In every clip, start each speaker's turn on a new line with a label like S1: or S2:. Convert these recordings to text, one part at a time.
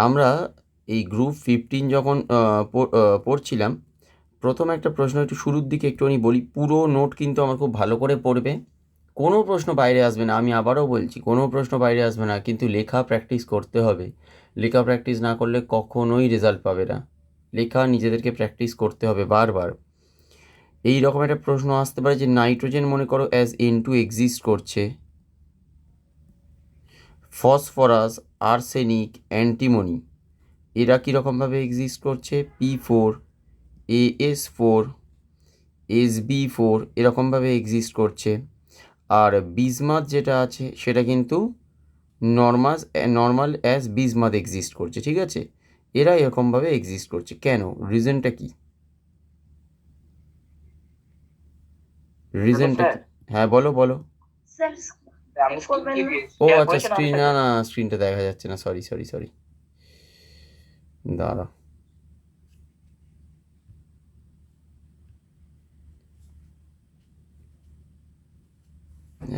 S1: আমরা এই গ্রুপ 15 যখন পড়ছিলাম, প্রথম একটা প্রশ্ন একটু শুরুর দিকে একটুখানি বলি। পুরো নোট কিন্তু আমার খুব ভালো করে পড়বে, কোনো প্রশ্ন বাইরে আসবে না। আমি আবারও বলছি, কোনো প্রশ্ন বাইরে আসবে না, কিন্তু লেখা প্র্যাকটিস করতে হবে। লেখা প্র্যাকটিস না করলে কখনোই রেজাল্ট পাবে না। লেখা নিজেদেরকে প্র্যাকটিস করতে হবে বারবার। এই রকম একটা প্রশ্ন আসতে পারে যে নাইট্রোজেন মনে করো অ্যাজ N2 এক্সিস্ট করছে, ফসফরাস, আর্সেনিক, অ্যান্টিমনি এরা কীরকমভাবে এক্সিস্ট করছে, P4, AS4, SB4 এরকমভাবে এক্সিস্ট করছে। আর বিসমাথ যেটা আছে সেটা কিন্তু নর্মাল অ্যাজ বিসমাথ এক্সিস্ট করছে, ঠিক আছে? এরা এরকমভাবে এক্সিস্ট করছে কেন? রিজনটা কি?
S2: হ্যালো
S1: রিজনটা
S2: স্যার,
S1: কি? হ্যাঁ বলো বলো।
S2: আমি স্কিপ দিয়ে দিয়েছি।
S1: ও
S2: স্যার
S1: আচ্ছা,
S2: বলছেন আমার
S1: স্ক্রিন,
S2: সাথে?
S1: না স্ক্রিনটা দেখা যাচ্ছে না, সরি সরি সরি, দাঁড়া।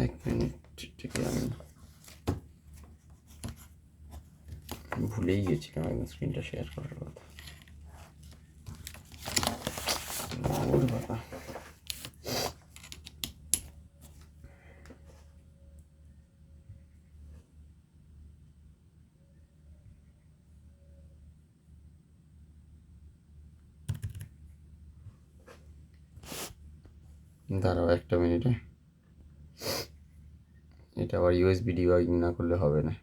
S1: এক মিনিট, ঠিক আমি ভুলেই গেছিলাম একদম স্ক্রিনটা শেয়ার করার কথা। ওর বাবা, দাঁড়াও একটা মিনিটে, এটা আবার ইউএসবি ডিবাগিং না করলে হবে না।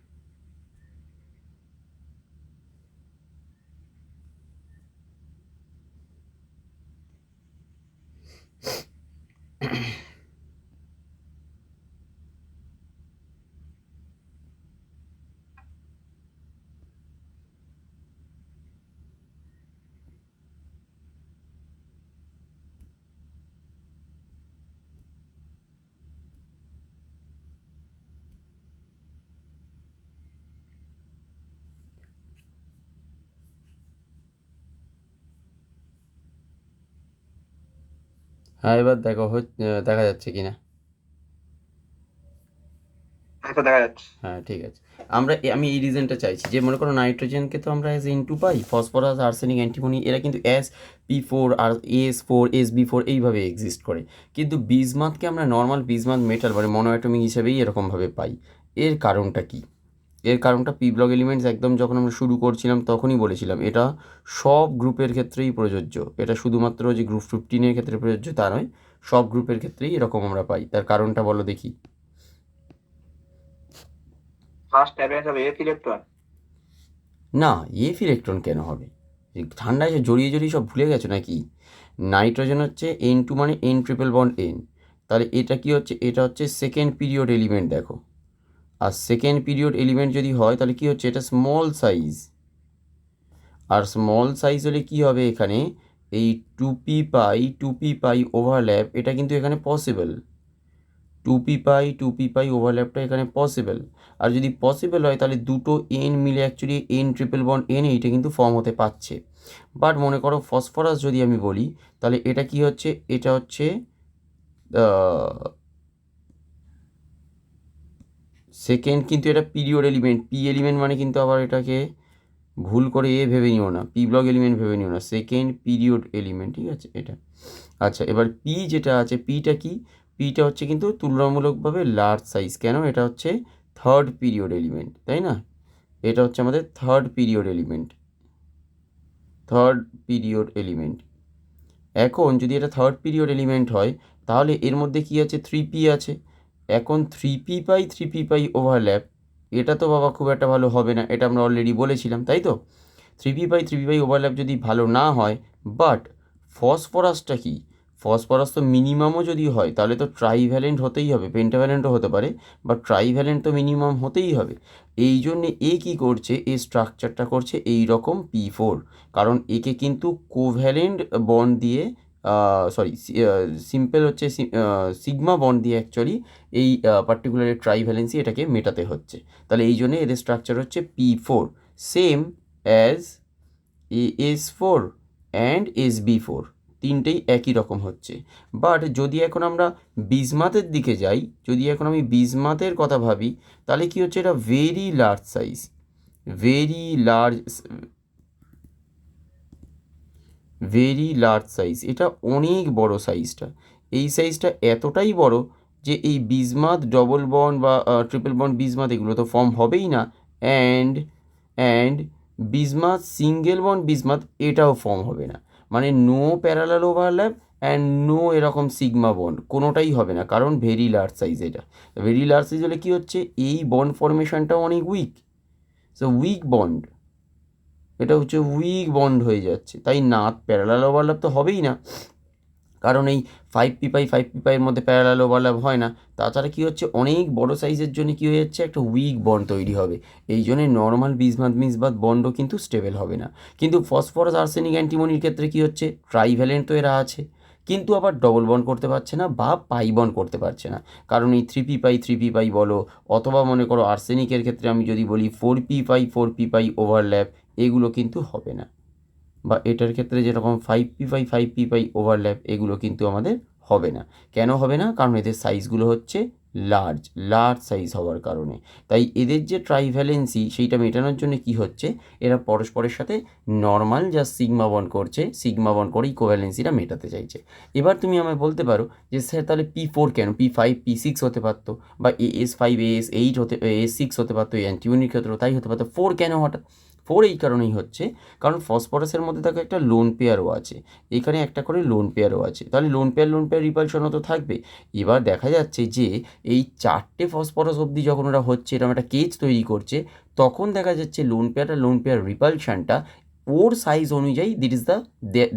S1: হ্যাঁ এবার দেখো দেখা যাচ্ছে কি না?
S2: এখন দেখা যাচ্ছে।
S1: হ্যাঁ ঠিক আছে। আমি এই রিজনটা চাইছি যে মনে করো নাইট্রোজেনকে তো আমরা অ্যাজ N2 পাই, ফসফরাস, আর্সেনিক, অ্যান্টিমনি এরা কিন্তু অ্যাজ P4 আর AS4, SB4 এইভাবে এক্সিস্ট করে। কিন্তু বিসমাথকে আমরা নর্মাল বিসমাথ মেটাল মানে মনোঅ্যাটমিক হিসেবেই এরকমভাবে পাই। এর কারণটা কি? এর কারণটা পি ব্লক এলিমেন্টস একদম যখন আমরা শুরু করছিলাম তখনই বলেছিলাম, এটা সব গ্রুপের ক্ষেত্রেই প্রযোজ্য। এটা শুধুমাত্র যে গ্রুপ 15-এর ক্ষেত্রে প্রযোজ্য তা নয়, সব গ্রুপের ক্ষেত্রেই এরকম আমরা পাই। তার কারণটা বলো দেখি।
S2: First appearance of F electron.
S1: না, এফ ইলেকট্রন কেন হবে? এই ঠান্ডায় এসে জড়িয়ে জড়িয়ে সব ভুলে গেছো নাকি? নাইট্রোজেন হচ্ছে N2 মানে N ট্রিপল বন্ড N। তাহলে এটা কি হচ্ছে? এটা হচ্ছে সেকেন্ড পিরিয়ড এলিমেন্ট, দেখো। আর সেকেন্ড পিরিয়ড এলিমেন্ট যদি হয় তাহলে কি হচ্ছে? এটা স্মল সাইজ। আর স্মল সাইজ হলে কি হবে এখানে? এই টু পি পাই ওভারল্যাপ এটা কিন্তু এখানে পসিবল। টু পি পাই ওভারল্যাপটা এখানে পসিবল। আর যদি পসিবল হয় তাহলে দুটো এন মিলে actually N triple bond N এইটা কিন্তু ফর্ম হতে পারছে। বাট মনে করো ফসফরাস যদি আমি বলি, তাহলে এটা কি হচ্ছে? এটা হচ্ছে সেকেন্ড, কিন্তু এটা পিরিয়ড এলিমেন্ট। পি এলিমেন্ট মানে কিন্তু আবার এটাকে ভুল করে ভেবে নিও না, পি ব্লক এলিমেন্ট ভেবে নিও না, সেকেন্ড পিরিয়ড এলিমেন্ট, ঠিক আছে এটা। আচ্ছা, এবার পি যেটা আছে, পিটা কি? পিটা হচ্ছে কিন্তু তুলনামূলকভাবে লার্জ সাইজ। কেন? এটা হচ্ছে থার্ড পিরিয়ড এলিমেন্ট, তাই না? এটা হচ্ছে আমাদের third period element. Third period element. এখন যদি এটা থার্ড পিরিয়ড এলিমেন্ট হয় তাহলে এর মধ্যে কি আছে? 3p আছে। এখন 3p পাই ওভারল্যাপ, এটা তো বাবা খুব একটা ভালো হবে না, এটা আমরা অলরেডি বলেছিলাম, তাই তো? 3p পাই ওভারল্যাপ যদি ভালো না হয়, বাট ফসফরাসটা কি? ফসফরাস তো মিনিমামও যদি হয় তাহলে তো ট্রাইভ্যালেন্ট হতেই হবে, পেন্টাভ্যালেন্টও হতে পারে, বাট ট্রাইভ্যালেন্ট তো মিনিমাম হতেই হবে। এই জন্যে এ কী করছে? এই স্ট্রাকচারটা করছে এই রকম P4। কারণ একে কিন্তু কোভ্যালেন্ট বন্ড দিয়ে, সরি, সিম্পল হচ্ছে সিগমা বন্ড দিয়ে অ্যাকচুয়ালি এই পার্টিকুলার ট্রাইভ্যালেন্সি এটাকে মেটাতে হচ্ছে। তাহলে এই জন্যে এদের স্ট্রাকচার হচ্ছে P4, same as AS4 and SB4, তিনটেই একই রকম হচ্ছে। বাট যদি এখন আমরা বিসমাথের দিকে যাই, যদি এখন আমি বিসমাথের কথা ভাবি, তাহলে কি হচ্ছে? এটা very large size. Very large size, এটা অনেক বড় সাইজটা। এই সাইজটা এতটাই বড় যে এই বিসমাথ ডবল বন্ড বা ট্রিপল বন্ড বিসমাথ এগুলো তো ফর্ম হবেই না, and bismuth single bond bismuth এটাও ফর্ম হবে না। মানে no parallel overlap and no এরকম সিগমা বন্ড কোনোটাই হবে না, কারণ ভেরি লার্জ সাইজ। এটা ভেরি লার্জ সাইজ হলে কী হচ্ছে, এই বন্ড ফর্মেশনটাও অনেক উইক। সো উইক বন্ড, এটা হচ্ছে উইক বন্ড হয়ে যাচ্ছে, তাই না প্যারালাল ওভারল্যাপ তো হবেই না, কারণ এই 5p5 মধ্যে প্যারালাল ওভারল্যাপ হয় না। তাছাড়া কী হচ্ছে, অনেক বড় সাইজের জন্য কী হয়ে যাচ্ছে, একটা উইক বন্ড তৈরি হবে। এই জন্যে নর্মাল বিসমাথ বন্ডও কিন্তু স্টেবল হবে না। কিন্তু ফসফরাস আর্সেনিক অ্যান্টিমনির ক্ষেত্রে কী হচ্ছে, ট্রাইভ্যালেন্ট তো এরা আছে, কিন্তু আবার ডবল বন্ড করতে পারছে না বা পাই বন্ড করতে পারছে না, কারণ এই 3p5 বলো, অথবা মনে করো আর্সেনিকের ক্ষেত্রে আমি যদি বলি 4p5 ওভারল্যাপ, এগুলো কিন্তু হবে না। বা এটার ক্ষেত্রে যেরকম 5p5 ওভারল্যাপ, এগুলো কিন্তু আমাদের হবে না। কেন হবে না, কারণ এদের সাইজগুলো হচ্ছে লার্জ সাইজ হওয়ার কারণে। তাই এদের যে ট্রাইভ্যালেন্সি সেইটা মেটানোর জন্য কি হচ্ছে, এরা পরস্পরের সাথে নর্মাল যা সিগমা বন্ড করছে, সিগমা বন্ড করেই কোভ্যালেন্সিটা মেটাতে চাইছে। এবার তুমি আমায় বলতে পারো যে স্যার তাহলে P4 কেন, P5 P6 হতে পারতো, বা AS5 AS8 AS6 হতে পারতো, এই অ্যান্টিমনির ক্ষেত্রেও তাই হতে পারতো, 4 কেন হঠাৎ? 4 এই কারণেই হচ্ছে, কারণ ফসফরাসের মধ্যে দেখো একটা লোন পেয়ারও আছে, এখানে একটা করে লোন পেয়ারও আছে, তাহলে লোন পেয়ার রিপালশনও তো থাকবে। এবার দেখা যাচ্ছে যে এই 4টে ফসফরাস অবধি যখন ওরা হচ্ছে, এরকম একটা কেজ তৈরি করছে, তখন দেখা যাচ্ছে লোন পেয়ার রিপালশনটা ওর সাইজ অনুযায়ী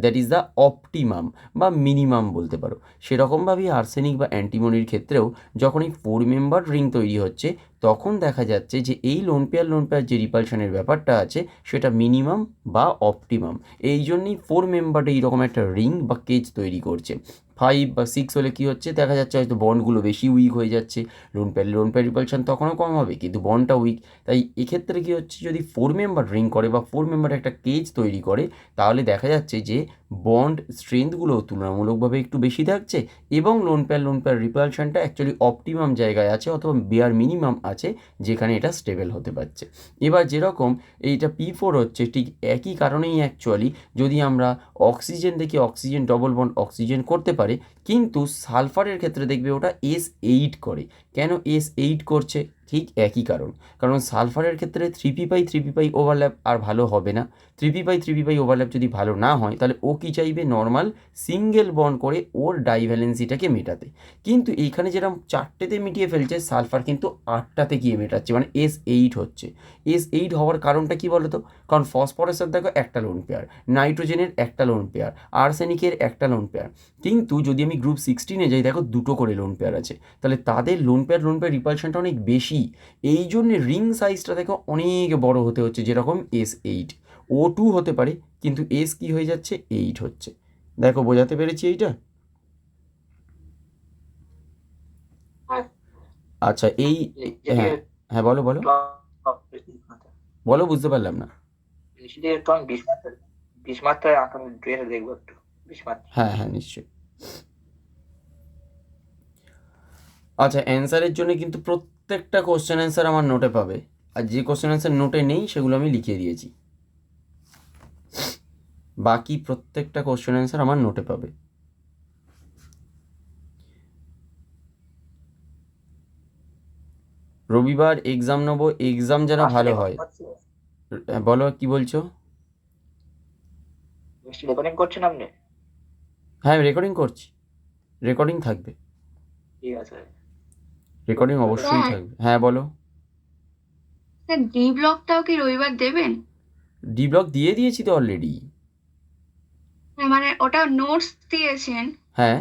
S1: দ্যাট ইজ দ্য অপটিমাম বা মিনিমাম বলতে পারো। সেরকমভাবেই আর্সেনিক বা অ্যান্টিমনির ক্ষেত্রেও যখন এই 4 মেম্বার রিং তৈরি হচ্ছে, তখন দেখা যাচ্ছে যে এই লোন পেয়ার যে রিপালশনের ব্যাপারটা আছে, সেটা মিনিমাম বা অপটিমাম। এই জন্যই 4 মেম্বারে এইরকম একটা রিং বা কেজ তৈরি করছে। 5 বা 6 হলে কী হচ্ছে, দেখা যাচ্ছে হয়তো বন্ডগুলো বেশি উইক হয়ে যাচ্ছে, লোন পেয়ার রিপালশন তখনও কম হবে, কিন্তু বন্ডটা উইক। তাই এক্ষেত্রে কী হচ্ছে, যদি 4 মেম্বার রিং করে বা 4 মেম্বার একটা কেজ তৈরি করে, তাহলে দেখা যাচ্ছে যে বন্ড স্ট্রেংথগুলো তুলনামূলকভাবে একটু বেশি থাকছে, এবং লোন পেয়ার রিপালশনটা অ্যাকচুয়ালি অপটিমাম জায়গায় আছে, অথবা বেয়ার মিনিমাম আছে, যেখানে এটা স্টেবল হতে পারছে। এবার যেরকম এইটা P4 হচ্ছে, ঠিক একই কারণেই অ্যাকচুয়ালি যদি আমরা অক্সিজেন দেখি, অক্সিজেন ডবল বন্ড অক্সিজেন করতে পারে, কিন্তু সালফারের ক্ষেত্রে দেখবে ওটা S8 করে। কেন S8 করছে, ঠিক একই কারণ সালফারের ক্ষেত্রে 3p5 ওভারল্যাপ আর ভালো হবে না। 3p5 ওভারল্যাপ যদি ভালো না হয়, তাহলে ও কী চাইবে, নর্মাল সিঙ্গেল বন্ড করে ওর ডাইভ্যালেন্সিটাকে মেটাতে। কিন্তু এইখানে যেরকম 4টেতে মিটিয়ে ফেলছে, সালফার কিন্তু 8টাতে গিয়ে মেটাচ্ছে, মানে S8 হচ্ছে। S8 হওয়ার কারণটা কী বলো তো, কারণ ফসফরাসের দেখো একটা লোন পেয়ার, নাইট্রোজেনের একটা লোন পেয়ার, আর্সেনিকের একটা লোন পেয়ার, কিন্তু যদি আমি গ্রুপ 16-এ যাই, দেখো 2টো করে লোন পেয়ার আছে, তাহলে তাদের লোন পেয়ার রিপালশনটা অনেক বেশি। এই জন্যে রিং সাইজটা দেখো অনেক বড় হতে হচ্ছে, যেরকম S8। O2 হতে পারে, কিন্তু S কি হয়ে যাচ্ছে, 8 হচ্ছে। দেখো বোঝাতে পেরেছি এইটা? আচ্ছা এই, হ্যাঁ হ্যাঁ বলো বুঝতে পারলাম না।
S2: একটু আমি বিশ মাত্রায় আঁকানো ড্রেস দেখবো একটু,
S1: হ্যাঁ নিশ্চয়ই। আচ্ছা, অ্যান্সারের জন্য কিন্তু প্রত্যেকটা কোশ্চেন অ্যান্সার আমার নোটে পাবে, আর যে কোশ্চেন অ্যান্সার নোটে নেই সেগুলো আমি লিখিয়ে দিয়েছি। বাকি প্রত্যেকটা কোশ্চেন অ্যান্সার আমার নোটে পাবে। রবিবার এক্সাম নেবো, এক্সাম যেন ভালো হয়। বলো কি বলছো?
S2: রেকর্ডিং করছেন আপনি?
S1: হ্যাঁ আমি রেকর্ডিং করছি, রেকর্ডিং থাকবে,
S2: ঠিক আছে।
S1: রেকর্ডিং অবশ্যই থাকবে। হ্যাঁ বলো।
S3: স্যার ডি ব্লকটাও কি রবিবার দেবেন?
S1: ডি ব্লক দিয়ে দিয়েছি তো অলরেডি।
S3: মানে ওটা নোটস দিয়েছেন,
S1: হ্যাঁ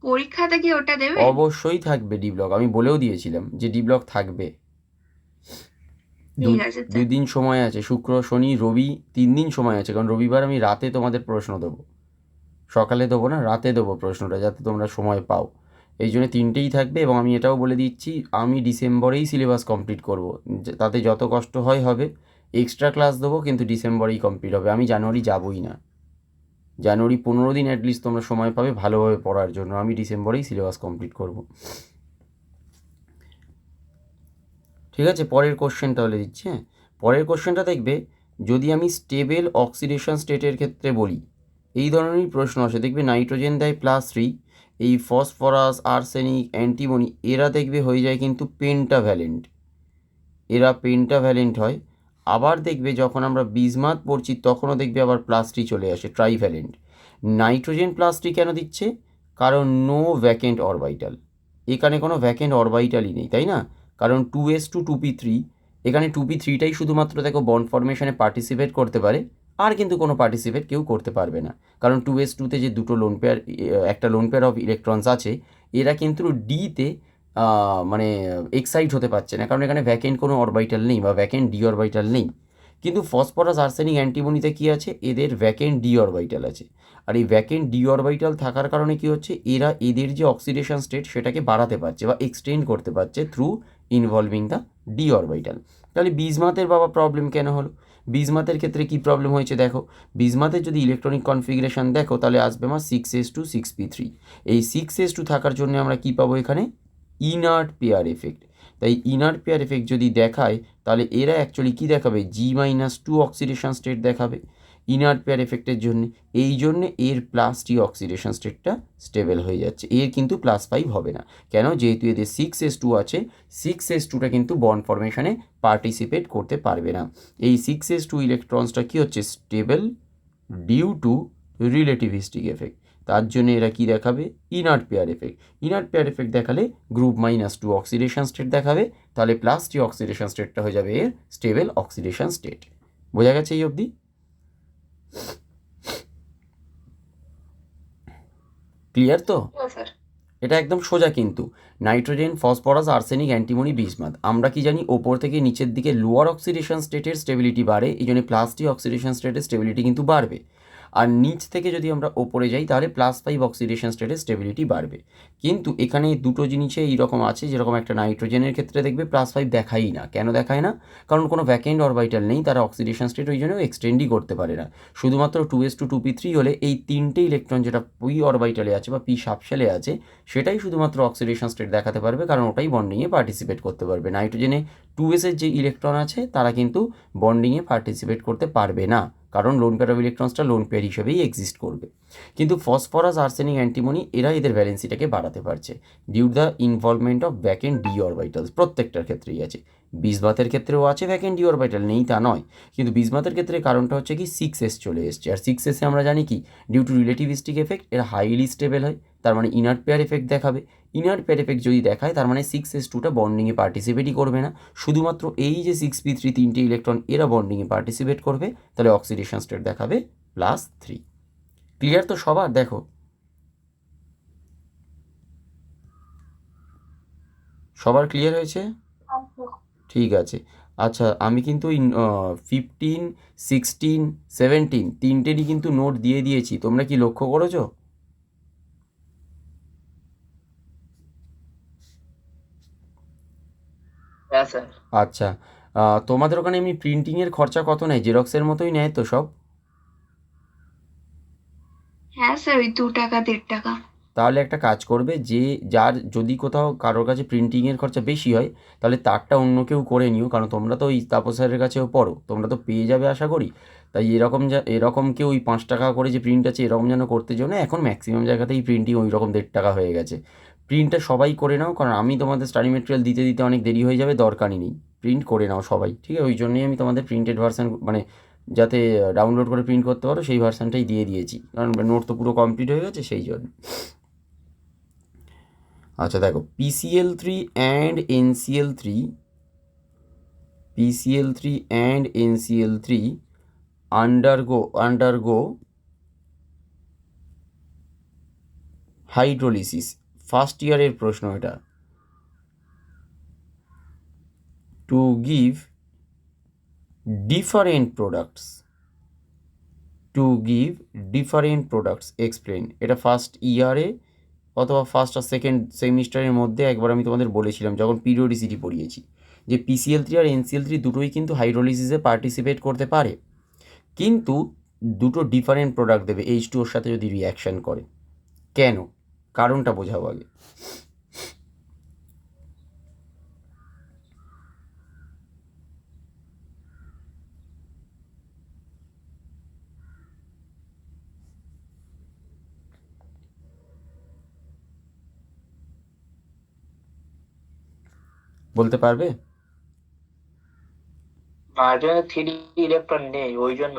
S3: পরীক্ষাতে কি ওটা দেবেন?
S1: অবশ্যই থাকবে ডি ব্লক, আমি বলেও দিয়েছিলাম যে ডি ব্লক থাকবে।
S3: ঠিক আছে স্যার।
S1: 2 দিন সময় আছে, শুক্র শনি রবি 3 দিন সময় আছে, কারণ রবিবার আমি রাতে তোমাদের প্রশ্ন দেবো, সকালে দেবো না, রাতে দেবো প্রশ্নটা, যাতে তোমরা সময় পাও। এই জন্য 3টেই থাকবে, এবং আমি এটাও বলে দিচ্ছি, আমি ডিসেম্বরেই সিলেবাস কমপ্লিট করব, তাতে যত কষ্ট হয় হবে। এক্সট্রা ক্লাস দেবো, কিন্তু ডিসেম্বরেই কমপ্লিট হবে, আমি জানুয়ারি যাবই না। জানুয়ারি 15 দিন অ্যাটলিস্ট তোমরা সময় পাবে ভালোভাবে পড়ার জন্য, আমি ডিসেম্বরেই সিলেবাস কমপ্লিট করব। ঠিক আছে, পরের কোশ্চেন তাহলে দিচ্ছি। হ্যাঁ, পরের কোশ্চেনটা দেখবে, যদি আমি স্টেবল অক্সিডেশন স্টেটের ক্ষেত্রে বলি, এই ধরনেরই প্রশ্ন আসে। দেখবে নাইট্রোজেন দেয় +3, এই ফসফরাস, আর্সেনিক, অ্যান্টিমনি এরা দেখবে হয়ে যায় কিন্তু পেন্টাভ্যালেন্ট, এরা পেন্টাভ্যালেন্ট হয়। আবার দেখবে যখন আমরা বিসমাথ পড়ছি তখনও দেখবে আবার +3 চলে আসে, ট্রাইভ্যালেন্ট। নাইট্রোজেন +3 কেন দিচ্ছে? কারণ নো ভ্যাকেন্ট অরবাইটাল, এখানে কোনো ভ্যাকেন্ট অরবাইটালই নেই, তাই না? কারণ 2s2 2p3, এখানে 2p3টাই শুধুমাত্র দেখো বন্ড ফর্মেশনে পার্টিসিপেট করতে পারে, আর কিন্তু কোনো পার্টিসিপেট কেউ করতে পারবে না। কারণ 2s2তে যে দুটো লোন পেয়ার, একটা লোন পেয়ার অফ ইলেকট্রনস আছে, এরা কিন্তু ডিতে মানে এক্সাইট হতে পারছে না, কারণ এখানে ভ্যাকেন্ট কোনো অরবাইটাল নেই বা ভ্যাকেন্ট ডি অরবাইটাল নেই। কিন্তু ফসফরাস, আর্সেনিক, অ্যান্টিমনিতে কী আছে? এদের ভ্যাকেন্ট ডি অরবাইটাল আছে। আর এই ভ্যাকেন্ট ডি অরবাইটাল থাকার কারণে কী হচ্ছে, এরা এদের যে অক্সিডেশন স্টেট সেটাকে বাড়াতে পারছে বা এক্সটেন্ড করতে পারছে through involving the D orbital. তাহলে বিসমাথের বাবা প্রবলেম কেন হলো? বিসমাথের ক্ষেত্রে কী প্রবলেম হয়েছে দেখো, বিসমাথের যদি ইলেকট্রনিক কনফিগারেশন দেখো তাহলে আসবে আমার 6s2 6p3। এই 6s2 থাকার জন্য আমরা কী পাবো এখানে? Inert pair effect. তাই ইনার্ট পেয়ার এফেক্ট যদি দেখায় তাহলে এরা অ্যাকচুয়ালি কী দেখাবে? G-2 অক্সিডেশন স্টেট দেখাবে ইনার্ট পেয়ার এফেক্টের জন্য। এই জন্যে এর +T অক্সিডেশন স্টেটটা স্টেবল হয়ে যাচ্ছে, এর কিন্তু +5 হবে না। কেন? যেহেতু এদের 6s2 আছে, 6s2টা কিন্তু বন্ড ফর্মেশনে পার্টিসিপেট করতে পারবে না। এই 6s2 ইলেকট্রনসটা কী হচ্ছে? Stable due to relativistic effect. তার জন্য এরা কি দেখাবে? Inert pair effect. Inert pair effect দেখালে গ্রুপ -2 অক্সিডেশন স্টেট দেখাবে, তাহলে +T অক্সিডেশন স্টেটটা হয়ে যাবে এর স্টেবল অক্সিডেশন স্টেট। বোঝা গেছে এই অবধি? ক্লিয়ার তো?
S3: স্যার।
S1: এটা একদম সোজা কিন্তু। Nitrogen, phosphorus, arsenic, antimony, bismuth, আমরা কি জানি ওপর থেকে নিচের দিকে লোয়ার অক্সিডেশন স্টেটের স্টেবিলিটি বাড়ে, এই জন্য +T অক্সিডেশন স্টেটের স্টেবিলিটি কিন্তু বাড়বে। আর নিচ থেকে যদি আমরা ওপরে যাই তাহলে +5 অক্সিডেশন স্টেটের স্টেবিলিটি বাড়বে। কিন্তু এখানে দুটো জিনিসে এইরকম আছে, যেরকম একটা নাইট্রোজেনের ক্ষেত্রে দেখবে +5 দেখাই না। কেন দেখায় না? কারণ কোনো ভ্যাকেন্ট অরবাইটাল নেই, তারা অক্সিডেশন স্টেট ওই জন্য এক্সটেন্ডই করতে পারে না। শুধুমাত্র 2s2 2p3 হলে এই তিনটে ইলেকট্রন যেটা পি অরবাইটালে আছে বা পি সাবশেলে আছে, সেটাই শুধুমাত্র অক্সিডেশন স্টেট দেখাতে পারবে, কারণ ওটাই বন্ডিংয়ে পার্টিসিপেট করতে পারবে। নাইট্রোজেনে 2s-এর যে ইলেকট্রন আছে তারা কিন্তু বন্ডিংয়ে পার্টিসিপেট করতে পারবে না, কারণ লোন পেয়ার অফ ইলেকট্রনসটা লোন পেয়ার হিসেবেই এক্সিস্ট করবে। কিন্তু ফসফরাস, আর্সেনিক, অ্যান্টিমনি এরা এদের ভ্যালেন্সিটাকে বাড়াতে পারছে due the involvement of vacant d orbitals. প্রত্যেকটার ক্ষেত্রেই আছে, বিসমাথের ক্ষেত্রেও আছে ভ্যাকেন্ট ডি অরবাইটাল, নেই তা নয়। কিন্তু বিসমাথের ক্ষেত্রে কারণটা হচ্ছে কি 6s চলে এসছে, আর 6s-এ আমরা জানি কি ডিউ টু রিলেটিভিস্টিক এফেক্ট এরা হাইলি স্টেবল হয়, তার মানে ইনার্ট পেয়ার এফেক্ট দেখাবে। ইনার্ট পেয়ার এফেক্ট যদি দেখায় তার মানে 6s2টা বন্ডিংয়ে পার্টিসিপেটই করবে না, শুধুমাত্র এই যে 6p3 তিনটে ইলেকট্রন এরা বন্ডিংয়ে পার্টিসিপেট করবে, তাহলে অক্সিডেশন স্টেট দেখাবে +3। ক্লিয়ার তো সবার? দেখো সবার ক্লিয়ার হয়েছে? ঠিক আছে। আচ্ছা, আমি কিন্তু ওই 15, 16, 17 তিনটেরই কিন্তু নোট দিয়ে দিয়েছি, তোমরা কি লক্ষ্য করেছো?
S2: হ্যাঁ স্যার।
S1: আচ্ছা, তোমাদের ওখানে এমনি প্রিন্টিংয়ের খরচা কত নেয়? জেরক্সের মতোই নেয় তো সব?
S3: হ্যাঁ স্যার, ওই 2 টাকা 1.5 টাকা।
S1: তাহলে একটা কাজ করবে, যে যার যদি কোথাও কারোর কাছে প্রিন্টিংয়ের খরচা বেশি হয় তাহলে তারটা অন্য কেউ করে নিও, কারণ তোমরা তো ওই তাপস স্যারের কাছেও পড়ো, তোমরা তো পেয়ে যাবে আশা করি। তাই এরকম কেউ ওই 5 টাকা করে যে প্রিন্ট আছে এরকম যেন করতে যেও না। এখন ম্যাক্সিমাম জায়গাতেই প্রিন্টিং ওই রকম 1.5 টাকা হয়ে গেছে। প্রিন্টটা সবাই করে নাও, কারণ আমি তোমাদের স্টাডি মেটেরিয়াল দিতে দিতে অনেক দেরি হয়ে যাবে, দরকারই নেই। প্রিন্ট করে নাও সবাই, ঠিক আছে? ওই জন্যই আমি তোমাদের প্রিন্টেড ভার্সান, মানে যাতে ডাউনলোড করে প্রিন্ট করতে পারো সেই ভার্সানটাই দিয়ে দিয়েছি, কারণ নোট তো পুরো কমপ্লিট হয়ে গেছে সেই জন্য। আচ্ছা দেখো, PCl3 and NCl3, PCl3 and NCl3 undergo hydrolysis. First ইয়ারের প্রশ্ন এটা। To give different products explain. এটা ফার্স্ট ইয়ারে অথবা ফার্স্ট আর সেকেন্ড সেমিস্টারের মধ্যে একবার আমি তোমাদের বলেছিলাম যখন পিরিয়ডিসিটি পড়িয়েছি, যে PCl3 আর NCl3 দুটোই কিন্তু হাইড্রোলিসিসে পার্টিসিপেট করতে পারে, কিন্তু দুটো ডিফারেন্ট প্রোডাক্ট দেবে H2ওর সাথে যদি রিয়াকশান করে। কেন? কারণটা বোঝাবো আগে। বলতে পারবে?
S2: নাইট্রোজেনের 3 ইলেকট্রন নেই, ওই জন্য।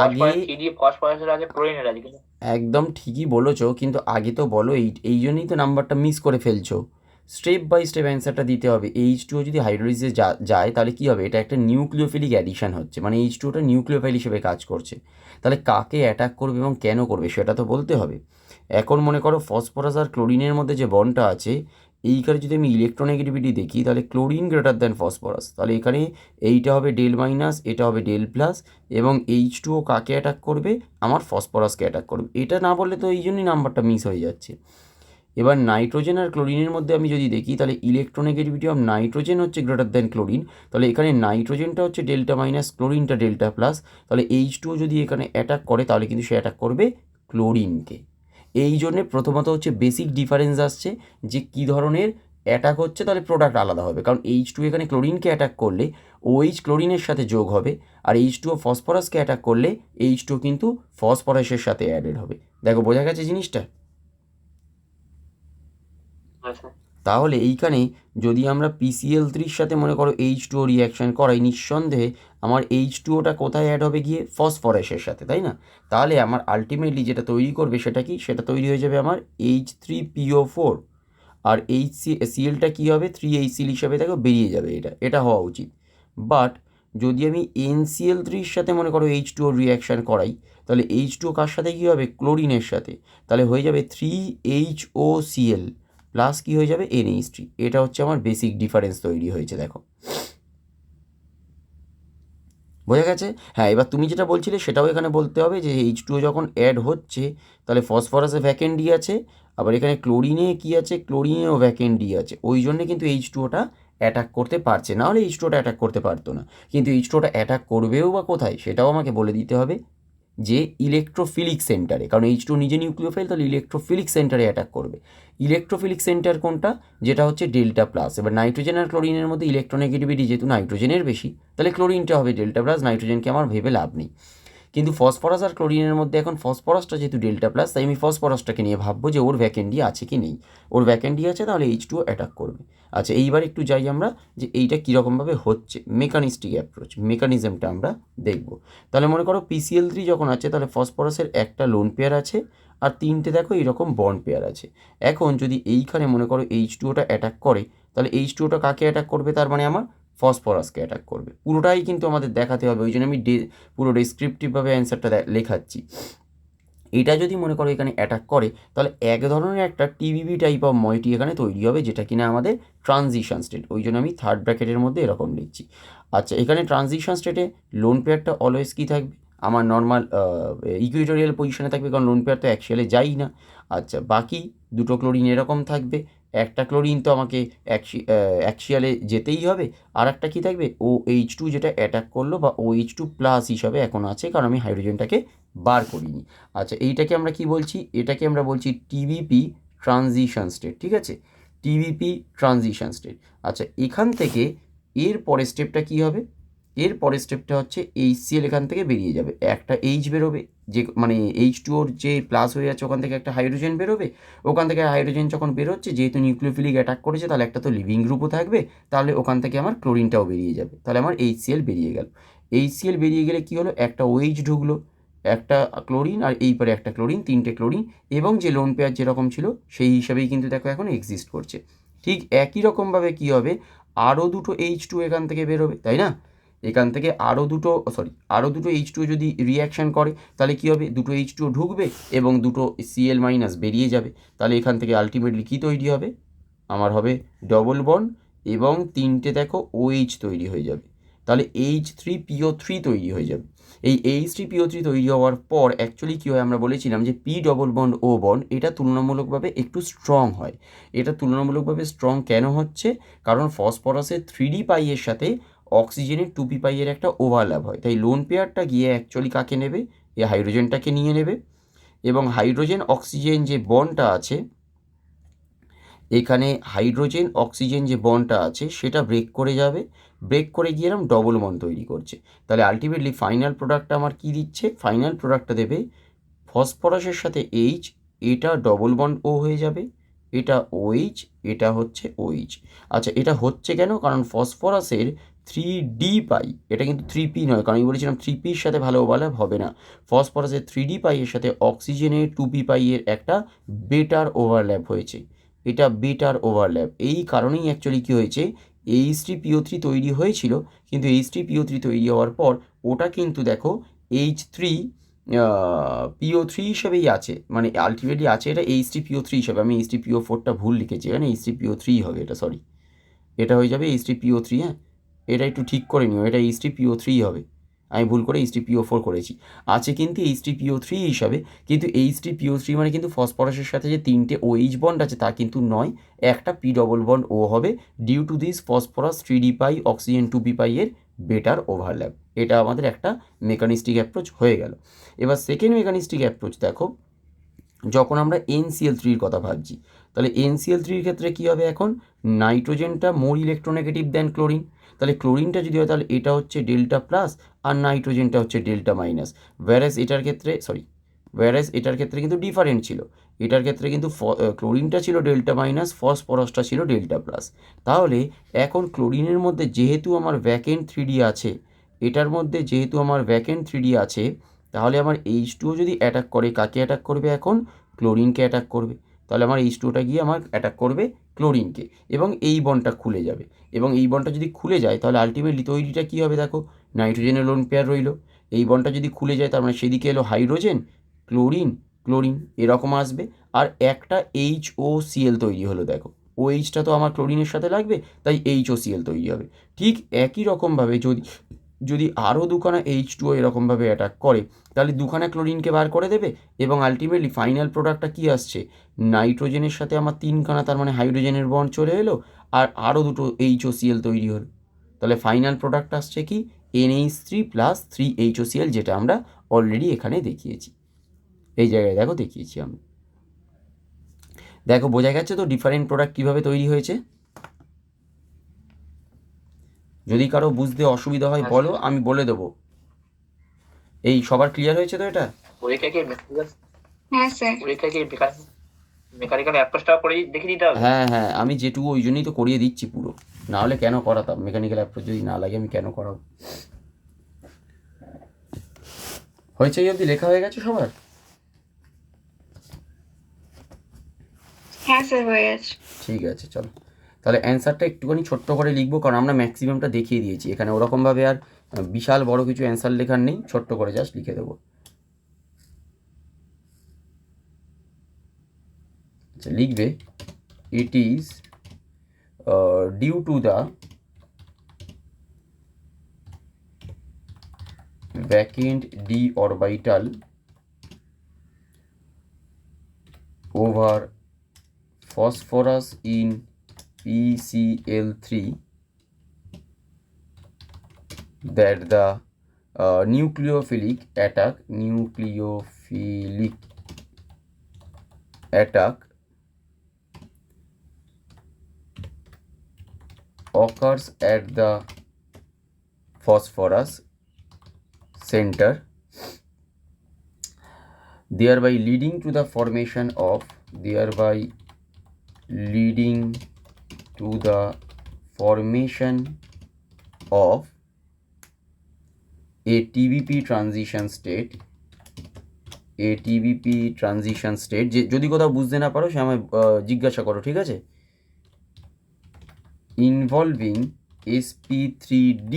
S1: আগে
S2: ফসফরাস 3 ফসফরাসের আছে, ক্লোরিনের আছে, কিন্তু
S1: একদম ঠিকই বলেছো, কিন্তু আগে তো বলো, এই জন্যই তো নাম্বারটা মিস করে ফেলছো। স্টেপ বাই স্টেপ অ্যান্সারটা দিতে হবে। H2O যদি হাইড্রোলিসে যায় তাহলে কী হবে? এটা একটা নিউক্লিওফিলিক অ্যাডিশন হচ্ছে, মানে H2Oটা নিউক্লিওফাইল হিসেবে কাজ করছে। তাহলে কাকে অ্যাটাক করবে এবং কেন করবে সেটা তো বলতে হবে। এখন মনে করো ফসফরাস আর ক্লোরিনের মধ্যে যে বন্ডটা আছে, এইখানে যদি আমি ইলেকট্রোনেগেটিভিটি দেখি তাহলে ক্লোরিন গ্রেটার দ্যান ফসফরাস, তাহলে এখানে এইটা হবে ডেল মাইনাস, এটা হবে ডেল প্লাস, এবং H2O কাকে অ্যাটাক করবে? আমার ফসফরাসকে অ্যাটাক করবে। এটা না বললে তো এই জন্যই নাম্বারটা মিস হয়ে যাচ্ছে। এবার নাইট্রোজেন আর ক্লোরিনের মধ্যে আমি যদি দেখি তাহলে ইলেকট্রোনেগেটিভিটি অফ নাইট্রোজেন হচ্ছে গ্রেটার দ্যান ক্লোরিন, তাহলে এখানে নাইট্রোজেনটা হচ্ছে ডেল্টা মাইনাস, ক্লোরিনটা ডেল্টা প্লাস, তাহলে H2O যদি এখানে অ্যাটাক করে তাহলে কিন্তু সে অ্যাটাক করবে ক্লোরিনকে। এই জন্যে প্রথমত হচ্ছে বেসিক ডিফারেন্স আসছে যে কী ধরনের অ্যাটাক হচ্ছে, তাহলে প্রোডাক্ট আলাদা হবে। কারণ H2 এখানে ক্লোরিনকে অ্যাটাক করলে OH ক্লোরিনের সাথে যোগ হবে, আর H2O ফসফরাসকে অ্যাটাক করলে H2O কিন্তু ফসফরাসের সাথে অ্যাডেড হবে। দেখো বোঝা গেছে জিনিসটা?
S2: আছে।
S1: তাহলে এইখানে যদি আমরা PCl3-র সাথে মনে করো H2O রিয়াকশান করাই, নিঃসন্দেহে আমার H2Oটা কোথায় অ্যাড হবে? গিয়ে ফসফরাসের সাথে, তাই না? তাহলে আমার আলটিমেটলি যেটা তৈরি করবে সেটা কি? সেটা তৈরি হয়ে যাবে আমার H3PO4, আর Clটা কী হবে? 3HCl হিসাবে দেখো বেরিয়ে যাবে, এটা হওয়া উচিত। বাট যদি আমি NCl3-র সাথে মনে করো H2O রিয়াকশান করাই, তাহলে H2O কার সাথে কী হবে? ক্লোরিনের সাথে, তাহলে হয়ে যাবে 3HOCl প্লাস কী হয়ে যাবে? NH3। এটা হচ্ছে আমার বেসিক ডিফারেন্স তৈরি হয়েছে, দেখো বোঝা গেছে? হ্যাঁ, এবার তুমি যেটা বলছিলে সেটাও এখানে বলতে হবে যে H2O যখন অ্যাড হচ্ছে তাহলে ফসফরাসে ভ্যাকেন্ট ডি আছে, আবার এখানে ক্লোরিনে কী আছে? ক্লোরিনেও ভ্যাকেন্ট ডি আছে, ওই জন্যে কিন্তু H2Oটা অ্যাটাক করতে পারছে, নাহলে H2Oটা অ্যাটাক করতে পারতো না। কিন্তু H2Oটা অ্যাটাক করবেও বা কোথায় সেটাও আমাকে বলে দিতে হবে, যে ইলেকট্রোফিলিক সেন্টারে। কারণ H2O নিজে নিউক্লিওফাইল, তাহলে ইলেকট্রোফিলিক সেন্টারে অ্যাটাক করবে। ইলেকট্রোফিলিক সেন্টার কোনটা? যেটা হচ্ছে ডেল্টা প্লাস। এবার নাইট্রোজেন আর ক্লোরিনের মধ্যে ইলেকট্রোনেগেটিভিটি যেহেতু নাইট্রোজেনের বেশি, তাহলে ক্লোরিনটা হবে ডেল্টা প্লাস, নাইট্রোজেনকে আমার ভেবে লাভ নেই। কিন্তু ফসফরাস আর ক্লোরিনের মধ্যে এখন ফসফরাসটা যেহেতু ডেল্টা প্লাস, তাই আমি ফসফরাসটাকে নিয়ে ভাববো যে ওর ভ্যাকেন্ডি আছে কি নেই। ওর ভ্যাকেন্ডি আছে, তাহলে H2O অ্যাটাক করবে। আচ্ছা, এইবার একটু যাই আমরা যে এইটা কীরকমভাবে হচ্ছে, মেকানিস্টিক অ্যাপ্রোচ, মেকানিজমটা আমরা দেখব। তাহলে মনে করো PCl3 যখন আছে তাহলে ফসফরাসের একটা লোন পেয়ার আছে, আর তিনটে দেখো এইরকম বন্ড পেয়ার আছে। এখন যদি এইখানে মনে করো H2Oটা অ্যাটাক করে, তাহলে H2Oটা কাকে অ্যাটাক করবে? তার মানে আমার ফসফরাসকে অ্যাটাক করবে। পুরোটাই কিন্তু আমাদের দেখাতে হবে, ওই জন্য আমি পুরো ডেসক্রিপটিভভাবে অ্যান্সারটা লেখাচ্ছি। এটা যদি মনে করো এখানে অ্যাটাক করে, তাহলে এক ধরনের একটা টিবিবি টাইপ অফ ময়েটি এখানে তৈরি হবে, যেটা কিনা আমাদের ট্রানজিশন স্টেট, ওই জন্য আমি থার্ড ব্র্যাকেটের মধ্যে এরকম লিখছি। আচ্ছা, এখানে ট্রানজিশন স্টেটে লোন পেয়ারটা অলওয়েজ কী থাকবে? আমার নর্মাল ইকুইটোরিয়াল পজিশনে থাকবে, কারণ লোন পেয়ার তো অ্যাক্সিয়ালে যাই না। আচ্ছা, বাকি দুটো ক্লোরিন এরকম থাকবে, একটা ক্লোরিন তো আমাকে অ্যাক্সিয়ালে যেতেই হবে, আর একটা কী থাকবে? OH2 যেটা অ্যাটাক করলো, বা OH2 প্লাস হিসাবে এখন আছে, কারণ আমি হাইড্রোজেনটাকে বার করিনি। আচ্ছা, এইটাকে আমরা কি বলছি? এটাকে আমরা বলছি টিবিপি ট্রানজিশন স্টেট, ঠিক আছে? টিবিপি ট্রানজিশন স্টেট। আচ্ছা, এখান থেকে এর পরের স্টেপটা কী হবে? এর পরের স্টেপটা হচ্ছে HCl এখান থেকে বেরিয়ে যাবে, একটা H বেরোবে, যে মানে H2Oর যে প্লাস হয়ে যাচ্ছে ওখান থেকে একটা হাইড্রোজেন বেরোবে, ওখান থেকে হাইড্রোজেন যখন বেরোচ্ছে, যেহেতু নিউক্লিওফিলিক অ্যাটাক করেছে, তাহলে একটা তো লিভিং গ্রুপও থাকবে, তাহলে ওখান থেকে আমার ক্লোরিনটাও বেরিয়ে যাবে, তাহলে আমার HCl বেরিয়ে গেল। HCl বেরিয়ে গেলে কী হলো? একটা OH ঢুকলো, একটা ক্লোরিন, আর এই পারে একটা ক্লোরিন, তিনটে ক্লোরিন, এবং যে লোন পেয়ার যেরকম ছিল সেই হিসাবেই কিন্তু দেখো এখন এক্সিস্ট করছে। ঠিক একই রকমভাবে কী হবে? আরও দুটো H2 এখান থেকে বেরোবে, তাই না? এখান থেকে আরও দুটো H2 যদি রিয়াকশান করে, তাহলে কী হবে? দুটো H2 ঢুকবে এবং দুটো Cl মাইনাস বেরিয়ে যাবে, তাহলে এখান থেকে আলটিমেটলি কী তৈরি হবে? আমার হবে ডবল বন্ড, এবং তিনটে দেখো OH তৈরি হয়ে যাবে, তাহলে H3PO3 তৈরি হয়ে যাবে। এই H3PO3 তৈরি হওয়ার পর অ্যাকচুয়ালি কী হয়? আমরা বলেছিলাম যে P double bond O bond এটা তুলনামূলকভাবে একটু স্ট্রং হয়। এটা তুলনামূলকভাবে স্ট্রং কেন হচ্ছে? কারণ ফসফরাসের 3D পাইয়ের সাথে অক্সিজেনের 2p পাইয়ের একটা ওভারল্যাপ হয়, তাই লোন পেয়ারটা গিয়ে অ্যাকচুয়ালি কাকে নেবে? এই হাইড্রোজেনটাকে নিয়ে নেবে, এবং হাইড্রোজেন অক্সিজেন যে বন্ডটা আছে, এখানে হাইড্রোজেন অক্সিজেন যে বন্ডটা আছে সেটা ব্রেক করে যাবে, ব্রেক করে গিয়ে এরকম ডবল বন্ড তৈরি করছে। তাহলে আলটিমেটলি ফাইনাল প্রোডাক্টটা আমার কী দিচ্ছে? ফাইনাল প্রোডাক্টটা দেবে ফসফরাসের সাথে H, এটা ডবল বন্ড O হয়ে যাবে, এটা OH, এটা হচ্ছে OH। আচ্ছা, এটা হচ্ছে কেন? কারণ ফসফরাসের 3D পাই, এটা কিন্তু 3P নয়, কারণ আমি বলেছিলাম 3Pর সাথে ভালো ওভারল্যাপ হবে না। ফসফরাসের 3D পাইয়ের সাথে অক্সিজেনের 2P পাইয়ের একটা বেটার ওভারল্যাপ হয়েছে, এটা বেটার ওভারল্যাপ। এই কারণেই অ্যাকচুয়ালি কী হয়েছে, H3PO3 তৈরি হয়েছিল, কিন্তু H3PO3 তৈরি হওয়ার পর ওটা কিন্তু দেখো H3PO3 হিসেবেই আছে, মানে আলটিমেটলি আছে এটা H3PO3 হিসেবে। আমি H3PO4টা ভুল লিখেছি, এখানে H3PO3 হবে এটা, সরি, এটা হয়ে যাবে H3PO3। হ্যাঁ, এটা একটু ঠিক করে নিও, এটা H3PO3 হবে, আমি ভুল করে H3PO4 করেছি। আছে কিন্তু H3PO3 হিসাবে, কিন্তু H3PO3 মানে কিন্তু ফসফরাসের সাথে যে 3টে OH বন্ড আছে তা কিন্তু নয়, একটা P ডবল বন্ড O হবে, due to this phosphorus 3D pi oxygen 2P pi এর বেটার ওভারল্যাপ। এটা আমাদের একটা মেকানিস্টিক অ্যাপ্রোচ হয়ে গেল। এবার সেকেন্ড মেকানিস্টিক অ্যাপ্রোচ দেখো, যখন আমরা NCl3 কথা ভাবছি, তাহলে NCl3 ক্ষেত্রে কী হবে, এখন নাইট্রোজেনটা মোর ইলেকট্রোনেগেটিভ দেন ক্লোরিন, তাহলে ক্লোরিনটা যদি হয় তাহলে এটা হচ্ছে ডেল্টা প্লাস আর নাইট্রোজেনটা হচ্ছে ডেল্টা মাইনাস। ওয়্যারেস এটার ক্ষেত্রে কিন্তু ডিফারেন্ট ছিল, এটার ক্ষেত্রে কিন্তু ক্লোরিনটা ছিল ডেল্টা মাইনাস, ফসফরাসটা ছিল ডেল্টা প্লাস। তাহলে এখন ক্লোরিনের মধ্যে যেহেতু আমার ভ্যাকেন্ট 3D আছে, এটার মধ্যে যেহেতু আমার ভ্যাকেন্ট 3D আছে, তাহলে আমার H2O যদি অ্যাটাক করে, কাকে অ্যাটাক করবে এখন? ক্লোরিনকে অ্যাটাক করবে। তাহলে আমার H2ওটা গিয়ে আমার অ্যাটাক করবে ক্লোরিনকে, এবং এই বন্ডটা খুলে যাবে, এবং এই বন্ডটা যদি খুলে যায় তাহলে আলটিমেটলি তৈরিটা কী হবে দেখো, নাইট্রোজেনের লোন পেয়ার রইল, এই বন্ডটা যদি খুলে যায় তার মানে সেদিকে এলো হাইড্রোজেন, ক্লোরিন, ক্লোরিন এরকম আসবে, আর একটা HOCl তৈরি হলো দেখো, OHটা তো আমার ক্লোরিনের সাথে লাগবে, তাই HOCl তৈরি হবে। ঠিক একই রকমভাবে যদি আরও দুখানা H2O এরকমভাবে অ্যাটাক করে, তাহলে দুখানা ক্লোরিনকে বার করে দেবে, এবং আলটিমেটলি ফাইনাল প্রোডাক্টটা কী আসছে, নাইট্রোজেনের সাথে আমার 3খানা, তার মানে হাইড্রোজেনের বন্ড চলে এলো, আর আরও দুটো HOCl তৈরি হলো। তাহলে ফাইনাল প্রোডাক্ট আসছে কি, NH3 প্লাস 3HOCl, যেটা আমরা অলরেডি এখানে দেখিয়েছি, এই জায়গায় দেখো দেখিয়েছি আমরা। দেখো বোঝা গেছে তো ডিফারেন্ট প্রোডাক্ট কীভাবে তৈরি হয়েছে? যদি কারো বুঝতে অসুবিধা হয় বলো, আমি বলে দেবো। এই সবার ক্লিয়ার হয়েছে তো এটা?
S2: পরীক্ষায় কি
S3: হ্যাঁ স্যার।
S2: পরীক্ষায় কি মেকানিক্যাল অ্যাপ্রোচটা করেই দেখিয়ে দিতে হবে?
S1: হ্যাঁ হ্যাঁ, আমি যেটুকু ওই জন্যই তো করিয়ে দিচ্ছি পুরো, না হলে কেন করাতাম? মেকানিক্যাল অ্যাপ্রোচ যদি না লাগে আমি কেন করাবো? হয়েছে, এই অবধি লেখা হয়ে গেছে সবার?
S3: হ্যাঁ স্যার, হয়ে গেছে।
S1: ঠিক আছে, চলো তাহলে অ্যান্সারটা একটুখানি ছোট্ট করে লিখবো, কারণ আমরা ম্যাক্সিমামটা দেখিয়ে দিয়েছি, এখানে ওরকমভাবে আর বিশাল বড় কিছু অ্যান্সার লেখার নেই, ছোট্ট করে জাস্ট লিখে দেবো। আচ্ছা, লিখবে it is due to the vacant d orbital over phosphorus in PCl3 that the nucleophilic attack occurs at the phosphorus center, thereby leading to the formation of a TBP transition state, যে যদি কোথাও বুঝতে না পারো সে আমায় জিজ্ঞাসা করো, ঠিক আছে? Involving sp3d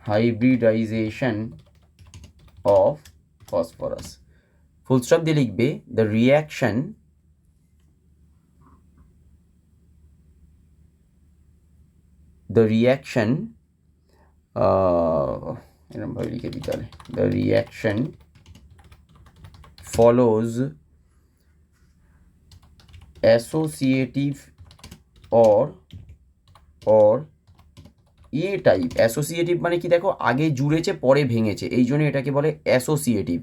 S1: hybridization of phosphorus, full stop দিয়ে লিখবে the reaction এরকম ভাবে লিখে দিই তাহলে, the reaction follows associative or A type. Associative মানে কি দেখো, আগে জুড়েছে পরে ভেঙেছে, এই জন্য এটাকে বলে অ্যাসোসিয়েটিভ।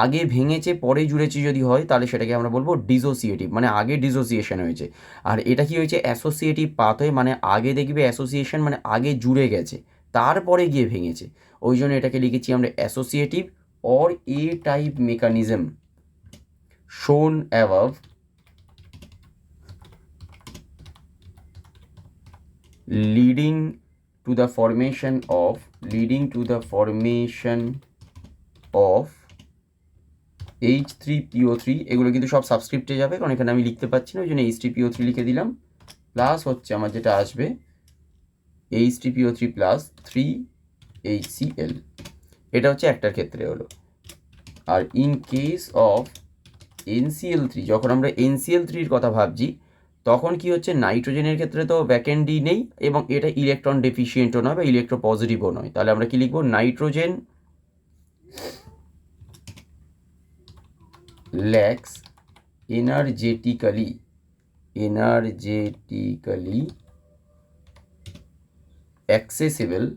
S1: আগে ভেঙেছে পরে জুড়েছে যদি হয় তাহলে সেটাকে আমরা বলবো ডিসোসিয়েটিভ, মানে আগে ডিসোসিয়েশন হয়েছে। আর এটা কি হয়েছে, অ্যাসোসিয়েটিভ পাথ হয়ে, মানে আগে দেখবে অ্যাসোসিয়েশন মানে আগে জুড়ে গেছে তারপরে গিয়ে ভেঙেছে, ওই জন্য এটাকে লিখেছি আমরা associative or a type mechanism শোন above leading to the formation of H3PO3, এগুলো কিন্তু সব সাবস্ক্রিপ্টে যাবে, কারণ এখানে আমি লিখতে পারছি না, ওই জন্য H3PO3 লিখে দিলাম। প্লাস হচ্ছে আমার যেটা আসবে H3PO3 প্লাস 3HCl, এটা হচ্ছে একটার ক্ষেত্রে হলো। আর ইন কেস অফ NCl3, যখন আমরা NCl3-র কথা ভাবছি তখন কি হচ্ছে, নাইট্রোজেনের ক্ষেত্রে তো ভ্যাকেন্ট ডি নেই এবং এটা ইলেকট্রন ডেফিসিয়েন্টও নয় বা ইলেকট্রো পজিটিভও নয়, তাহলে আমরা কি লিখবো, নাইট্রোজেন ল্যাক্স এনার্জেটিক্যালি accessible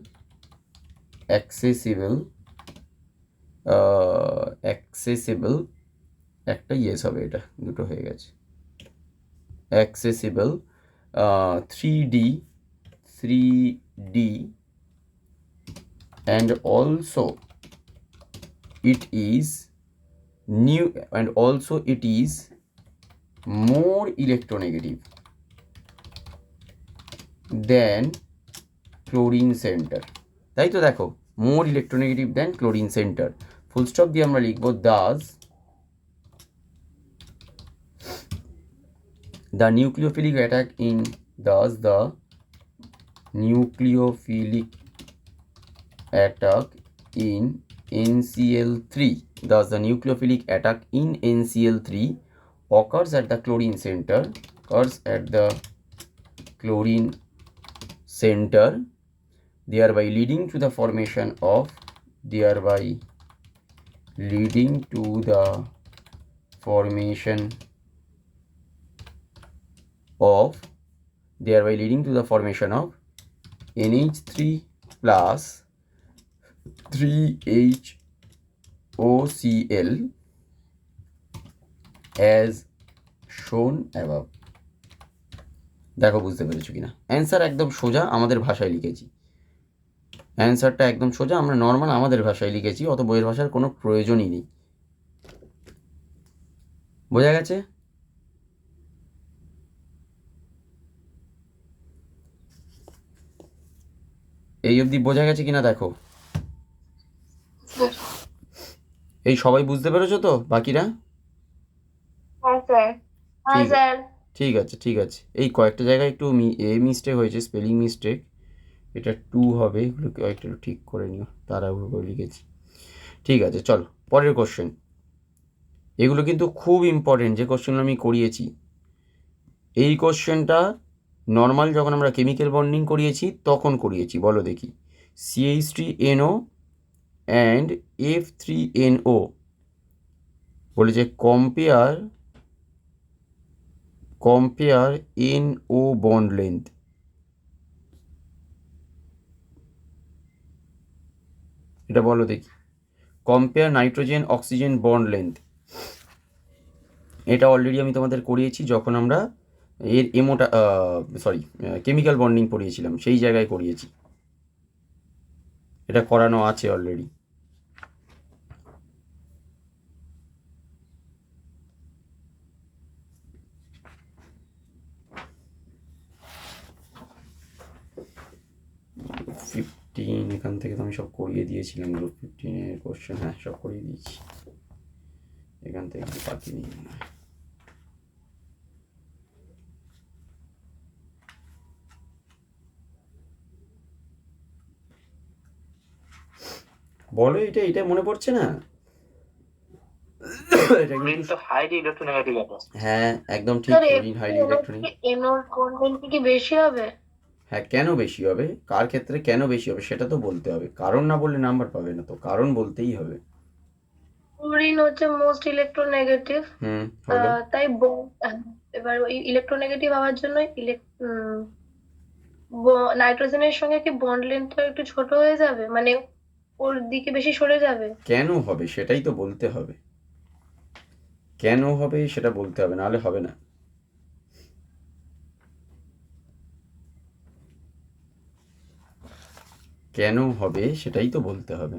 S1: একটা ইয়েস হবে, এটা দুটো হয়ে গেছে, accessible 3D and also it is more electronegative than chlorine center, তাই তো দেখো, more electronegative than chlorine center, full stop দিয়ে আমরা লিখবো thus the nucleophilic attack in NCl3 occurs at the chlorine center, thereby leading to the formation of NH3 plus 3HOCl as shown above. দেখো বুঝতে পেরেছো কিনা? অ্যান্সার একদম সোজা, আমাদের ভাষায় লিখেছি, অ্যান্সারটা একদম সোজা, আমরা নর্মাল আমাদের ভাষায় লিখেছি, অত বইয়ের ভাষার কোনো প্রয়োজনই নেই। বোঝা গেছে? এই অবধি বোঝা গেছে কিনা দেখো, এই সবাই বুঝতে পেরেছো তো? বাকিরা? ঠিক আছে, এই কয়েকটা জায়গায় একটু মিস্টেক হয়েছে, স্পেলিং মিস্টেক, এটা 2 হবে, এগুলো একটু ঠিক করে নিও, তাড়াহুড়ো করে লিখেছি। ঠিক আছে, চলো পরের কোশ্চেন। এগুলো কিন্তু খুব ইম্পর্টেন্ট, যে কোশ্চেনগুলো আমি করিয়েছি। এই কোশ্চেনটা নর্মাল যখন আমরা কেমিক্যাল বন্ডিং করিয়েছি তখন করিয়েছি, বলো দেখি। CH3NO অ্যান্ড F3NO বলেছে কম্পেয়ার NO বন্ড লেন্থ। এটা বলো দেখি, compare nitrogen oxygen bond length. এটা অলরেডি আমি তোমাদের করিয়েছি যখন আমরা এর কেমিক্যাল বন্ডিং পড়িয়েছিলাম, সেই জায়গায় করিয়েছি, এটা করানো আছে অলরেডি। এখান থেকে তো আমি সব করিয়ে দিয়েছিলাম, গ্রুপ 15-এর কোশ্চেন, হ্যাঁ সব করিয়ে দিয়েছি, এখান থেকে বাকি নেই। বলো, এটা মনে পড়ছে না? হ্যাঁ একদম ঠিক, হাইলি ইলেকট্রনিক।
S3: কি বেশি হবে?
S1: হ্যাঁ, কেন বেশি হবে, কার ক্ষেত্রে কেন বেশি হবে সেটা তো বলতে হবে, কারণ না বললে নাম্বার পাবে না, তো কারণ বলতেই হবে।
S3: ক্লোরিন হচ্ছে মোস্ট ইলেকট্রোনেগেটিভ,
S1: হলো।
S3: তাই এবার ওই ইলেকট্রোনেগেটিভ হওয়ার জন্য নাইট্রোজেনের সঙ্গে কি বন্ড লেন্থটা একটু ছোট হয়ে যাবে, মানে ওর দিকে বেশি সরে যাবে।
S1: কেন হবে সেটাই তো বলতে হবে, কেন হবে সেটা বলতে হবে, নাহলে হবে না। কেন হবে সেটাই তো বলতে হবে।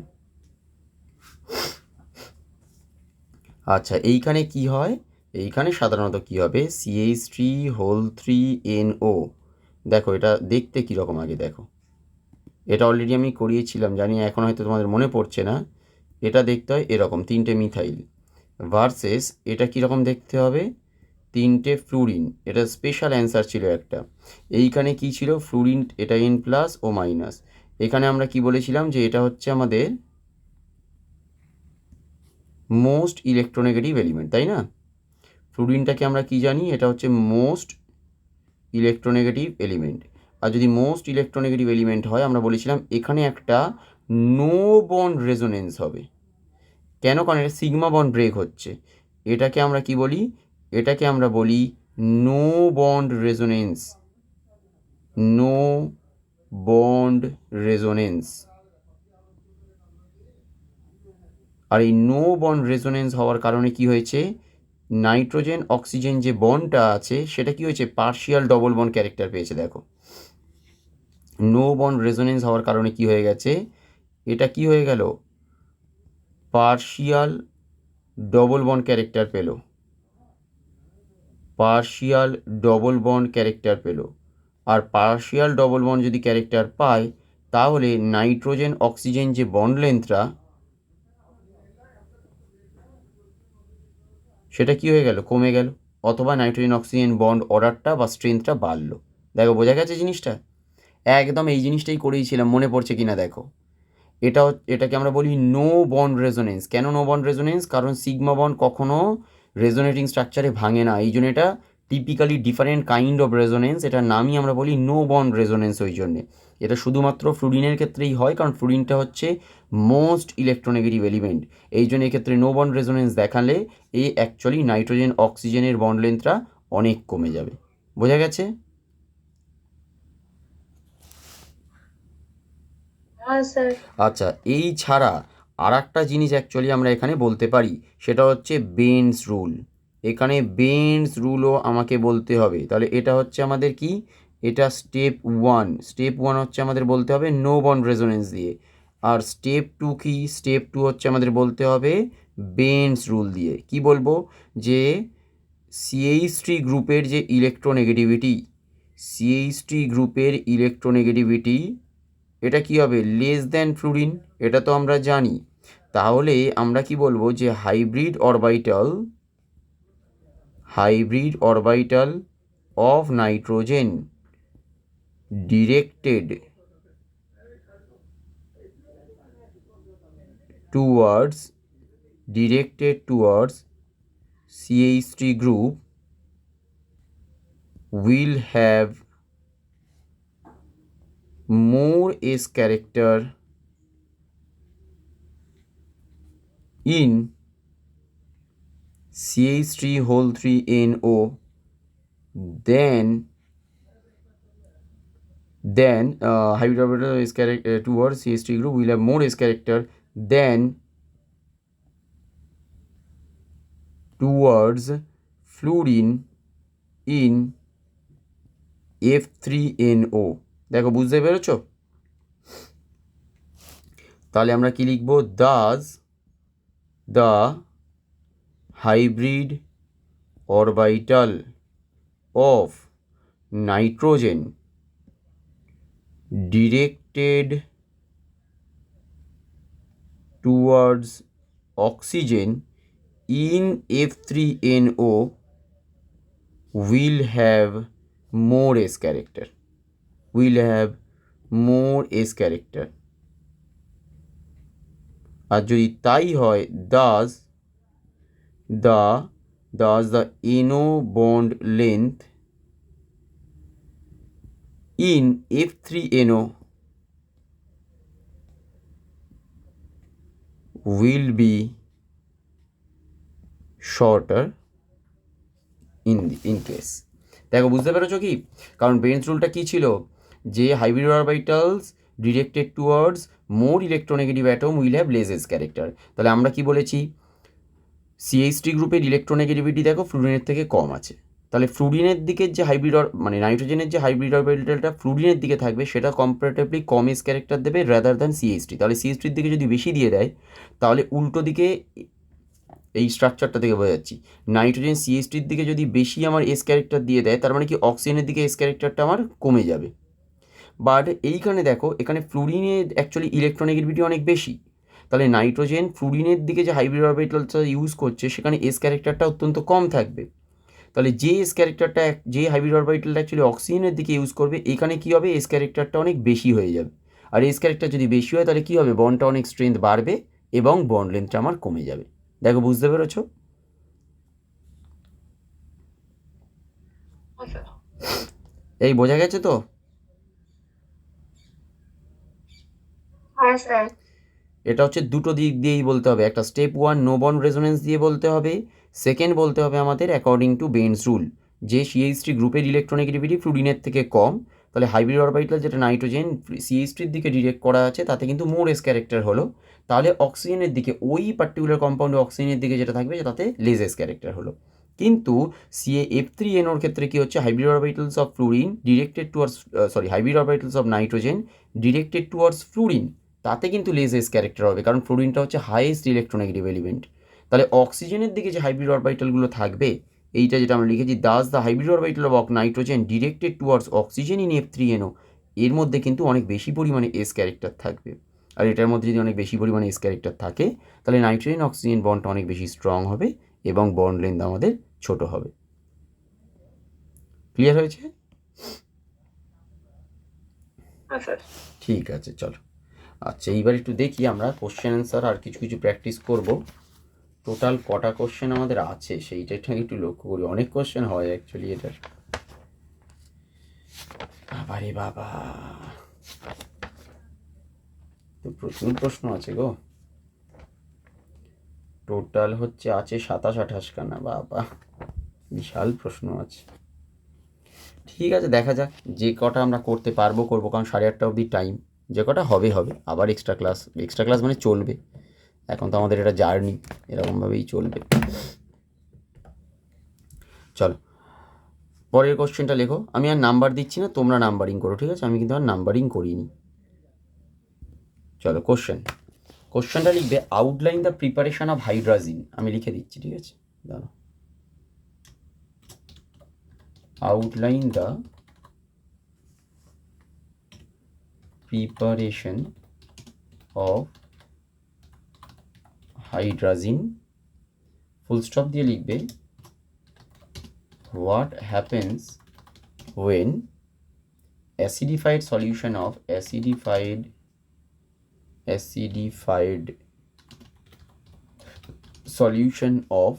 S1: আচ্ছা, এইখানে কি হয়, এইখানে সাধারণত কি হবে, CH3 3NO দেখো এটা দেখতে কীরকম আগে দেখো, এটা অলরেডি আমি করিয়েছিলাম, জানি এখন হয়তো তোমাদের মনে পড়ছে না। এটা দেখতে হয় এরকম 3টে মিথাইল ভার্সেস এটা কীরকম দেখতে হবে 3টে ফ্লুরিন। এটা স্পেশাল অ্যান্সার ছিল একটা। এইখানে কি ছিল ফ্লুরিন, এটা N প্লাস ও মাইনাস। এখানে আমরা কি বলেছিলাম যে এটা হচ্ছে আমাদের মোস্ট ইলেকট্রোনেগেটিভ এলিমেন্ট, তাই না? ফ্লুরিনটাকে আমরা কি জানি, এটা হচ্ছে মোস্ট ইলেকট্রোনেগেটিভ এলিমেন্ট। আর যদি মোস্ট ইলেকট্রোনেগেটিভ এলিমেন্ট হয় আমরা বলেছিলাম এখানে একটা নো বন্ড রেজোনেন্স হবে। কেন? কারণ এটা সিগমা বন্ড ব্রেক হচ্ছে। এটাকে আমরা কি বলি, এটাকে আমরা বলি no bond resonance, no bond resonance. আর এই নো বন্ড রেজোনেন্স হওয়ার কারণে কি হয়েছে, নাইট্রোজেন অক্সিজেন যে বন্ডটা আছে সেটা কি হয়েছে, পার্শিয়াল ডবল বন্ড ক্যারেক্টার পেয়েছে। দেখো নো বন্ড রেজোনেন্স হওয়ার কারণে কি হয়ে গেছে, এটা কি হয়ে গেল, পার্শিয়াল ডবল বন্ড ক্যারেক্টার পেল, পার্শিয়াল ডবল বন্ড ক্যারেক্টার পেল। আর পার্শিয়াল ডবল বন্ড যদি ক্যারেক্টার পায় তাহলে নাইট্রোজেন অক্সিজেন যে বন্ড লেন্থটা সেটা কি হয়ে গেল, কমে গেল, অথবা নাইট্রোজেন অক্সিজেন বন্ড অর্ডারটা বা স্ট্রেংথটা বাড়লো। দেখো বোঝা গেছে জিনিসটা, একদম এই জিনিসটাই করেইছিলাম, মনে পড়ছে কিনা দেখো। এটাকে আমরা বলি নো বন্ড রেজোনেন্স। কেন নো বন্ড রেজোনেন্স? কারণ সিগমা বন্ড কখনো রেজোনেটিং স্ট্রাকচারে ভাঙে না, এই জন্য এটা typically different kind of resonance, এটার নামই আমরা বলি নো বন্ড রেজোনেন্স। ওই জন্যে এটা শুধুমাত্র ফ্লুরিনের ক্ষেত্রেই হয়, কারণ ফ্লুরিনটা হচ্ছে মোস্ট ইলেকট্রোনেগেটিভ এলিমেন্ট। এই জন্য এক্ষেত্রে নো বন্ড রেজোনেন্স দেখালে এই অ্যাকচুয়ালি নাইট্রোজেন অক্সিজেনের বন্ড লেন্থটা অনেক কমে যাবে। বোঝা গেছে?
S3: হ্যাঁ স্যার।
S1: আচ্ছা, এই ছাড়া আর একটা জিনিস অ্যাকচুয়ালি আমরা এখানে বলতে পারি, সেটা হচ্ছে বেনস রুল। এখানে বেনস রুলও আমাকে বলতে হবে। তাহলে এটা হচ্ছে আমাদের কি, এটা স্টেপ 1। স্টেপ 1 হচ্ছে আমাদের বলতে হবে নো বন্ড রেজোনেন্স দিয়ে। আর স্টেপ 2 কি, স্টেপ 2 হচ্ছে আমাদের বলতে হবে বেনস রুল দিয়ে। কি বলবো, যে CH3 গ্রুপের যে ইলেকট্রোনেগেটিভিটি, CH3 গ্রুপের ইলেকট্রোনেগেটিভিটি এটা কি হবে, লেস দ্যান ফ্লুরিন, এটা তো আমরা জানি। তাহলে আমরা কি বলবো, যে hybrid orbital of nitrogen directed towards CH3 group will have more S character in CH3(3NO) than hybrid orbital S character towards CH3 group will have more S character than towards fluorine in F3NO। দেখো বুঝতে পেরেছো? তাহলে আমরা কি লিখবো, Das the hybrid orbital of nitrogen directed towards oxygen in F3NO will have more S character, আর যদি তাই হয়, thus the NO bond length in F3NO will be shorter in case। দেখো বুঝতে পেরেছো কি? কারণ বেনস রুলটা কী ছিল, যে hybrid orbitals directed towards more electronegative atom will have less S character. তাহলে আমরা কি বলেছি, CH3 গ্রুপের ইলেকট্রোনেগেটিভিটি দেখো ফ্লুরিনের থেকে কম আছে। তাহলে ফ্লুরিনের দিকের যে মানে নাইট্রোজেনের যে হাইব্রিড অরবিটালটা ফ্লুরিনের দিকে থাকবে সেটা কম্পারেটিভলি কম এস ক্যারেক্টার দেবে রাদার দ্যান CH3। তাহলে CH3 দিকে যদি বেশি দিয়ে দেয় তাহলে উল্টো দিকে এই স্ট্রাকচারটা থেকে বোঝা যাচ্ছি। নাইট্রোজেন সিএসটির দিকে যদি বেশি আমার এস ক্যারেক্টার দিয়ে দেয়, তার মানে কি অক্সিজেনের দিকে এস ক্যারেক্টারটা আমার কমে যাবে। বাট এইখানে দেখো, এখানে ফ্লুরিনের অ্যাকচুয়ালি ইলেকট্রোনেগেটিভিটি অনেক বেশি। তাহলে নাইট্রোজেন ফ্লুরিনের দিকে যে হাইব্রিড অরবিটালটা ইউজ করছে, সেখানে এস ক্যারেক্টারটা অত্যন্ত কম থাকবে। তাহলে যে এস ক্যারেক্টারটা, যে হাইব্রিড অরবিটালটা অ্যাকচুয়ালি অক্সিজেনের দিকে ইউজ করবে, এখানে কী হবে, এস ক্যারেক্টারটা অনেক বেশি হয়ে যাবে। আর এস ক্যারেক্টার যদি বেশি হয়, তাহলে কী হবে, বন্ডটা অনেক স্ট্রেংথ বাড়বে এবং বন্ড লেন্থটা আমার কমে যাবে। দেখো, বুঝতে পেরেছো?
S3: হ্যাঁ স্যার।
S1: এই বোঝা গেছে তো?
S3: হ্যাঁ স্যার।
S1: এটা হচ্ছে দুটো দিক দিয়েই বলতে হবে। একটা স্টেপ 1 নো বন্ড রেজোনেন্স দিয়ে বলতে হবে, সেকেন্ড বলতে হবে আমাদের অ্যাকর্ডিং টু বেনস রুল, যে সিএইচ3 গ্রুপের ইলেকট্রোনেগেটিভিটি ফ্লুরিনের থেকে কম। তাহলে হাইব্রিড অরবিটাল যেটা নাইট্রোজেন সিএইচ3 দিকে ডিরেক্ট করা আছে, তাতে কিন্তু মোর এস ক্যারেক্টার হলো। তাহলে অক্সিজেনের দিকে, ওই পার্টিকুলার কম্পাউন্ডে অক্সিজেনের দিকে যেটা থাকবে, তাতে লেস এস ক্যারেক্টার হলো। কিন্তু CaF3NOর ক্ষেত্রে কী হচ্ছে, hybrid orbitals of fluorine directed towards, hybrid orbitals of nitrogen directed towards fluorine, তাতে কিন্তু লেস এস ক্যারেক্টার হবে, কারণ ফ্লুরিনটা হচ্ছে হাইয়েস্ট ইলেকট্রোনেগেটিভ এলিমেন্ট। তাহলে অক্সিজেনের দিকে যে হাইব্রিড অরবিটালগুলো থাকবে, এইটা যেটা আমরা লিখেছি, Das the hybrid orbital of nitrogen directed towards oxygen in F3NO, এর মধ্যে কিন্তু অনেক বেশি পরিমাণে এস ক্যারেক্টার থাকবে। আর এটার মধ্যে যদি অনেক বেশি পরিমাণে এস ক্যারেক্টার থাকে, তাহলে নাইট্রোজেন অক্সিজেন বন্ডটা অনেক বেশি স্ট্রং হবে এবং বন্ড লেন্থ আমাদের ছোট হবে। ক্লিয়ার হয়েছে?
S3: হ্যাঁ স্যার।
S1: ঠিক আছে, চলো। আচ্ছা, এইবার একটু দেখি আমরা কোশ্চেন অ্যান্সার আর কিছু কিছু প্র্যাকটিস করব। টোটাল কটা কোশ্চেন আমাদের আছে সেইটা একটু লক্ষ্য করি। অনেক কোশ্চেন হয় অ্যাকচুয়ালি এটার। বাবারে বাবা, তো প্রচুর প্রশ্ন আছে গো। টোটাল হচ্ছে আছে 27-28 খানা। বাবা, বিশাল প্রশ্ন আছে। ঠিক আছে, দেখা যাক, যে কটা আমরা করতে পারবো করবো, কারণ 8:30 অবধি টাইম। যে কটা হবে হবে, আবার এক্সট্রা ক্লাস মানে চলবে। এখন তো আমাদের এটা জার্নি, এরকমভাবেই চলবে। চলো, পরের কোশ্চেনটা লেখো। আমি আর নাম্বার দিচ্ছি না, তোমরা নাম্বারিং করো, ঠিক আছে? আমি কিন্তু আর নাম্বারিং করিনি। চলো, কোশ্চেনটা লিখবে, outline the preparation of hydrazine. আমি লিখে দিচ্ছি, ঠিক আছে? দাঁড়াও। Outline the preparation of hydrazine, full stop দিয়ে লিখবে, what happens when acidified solution of acidified solution of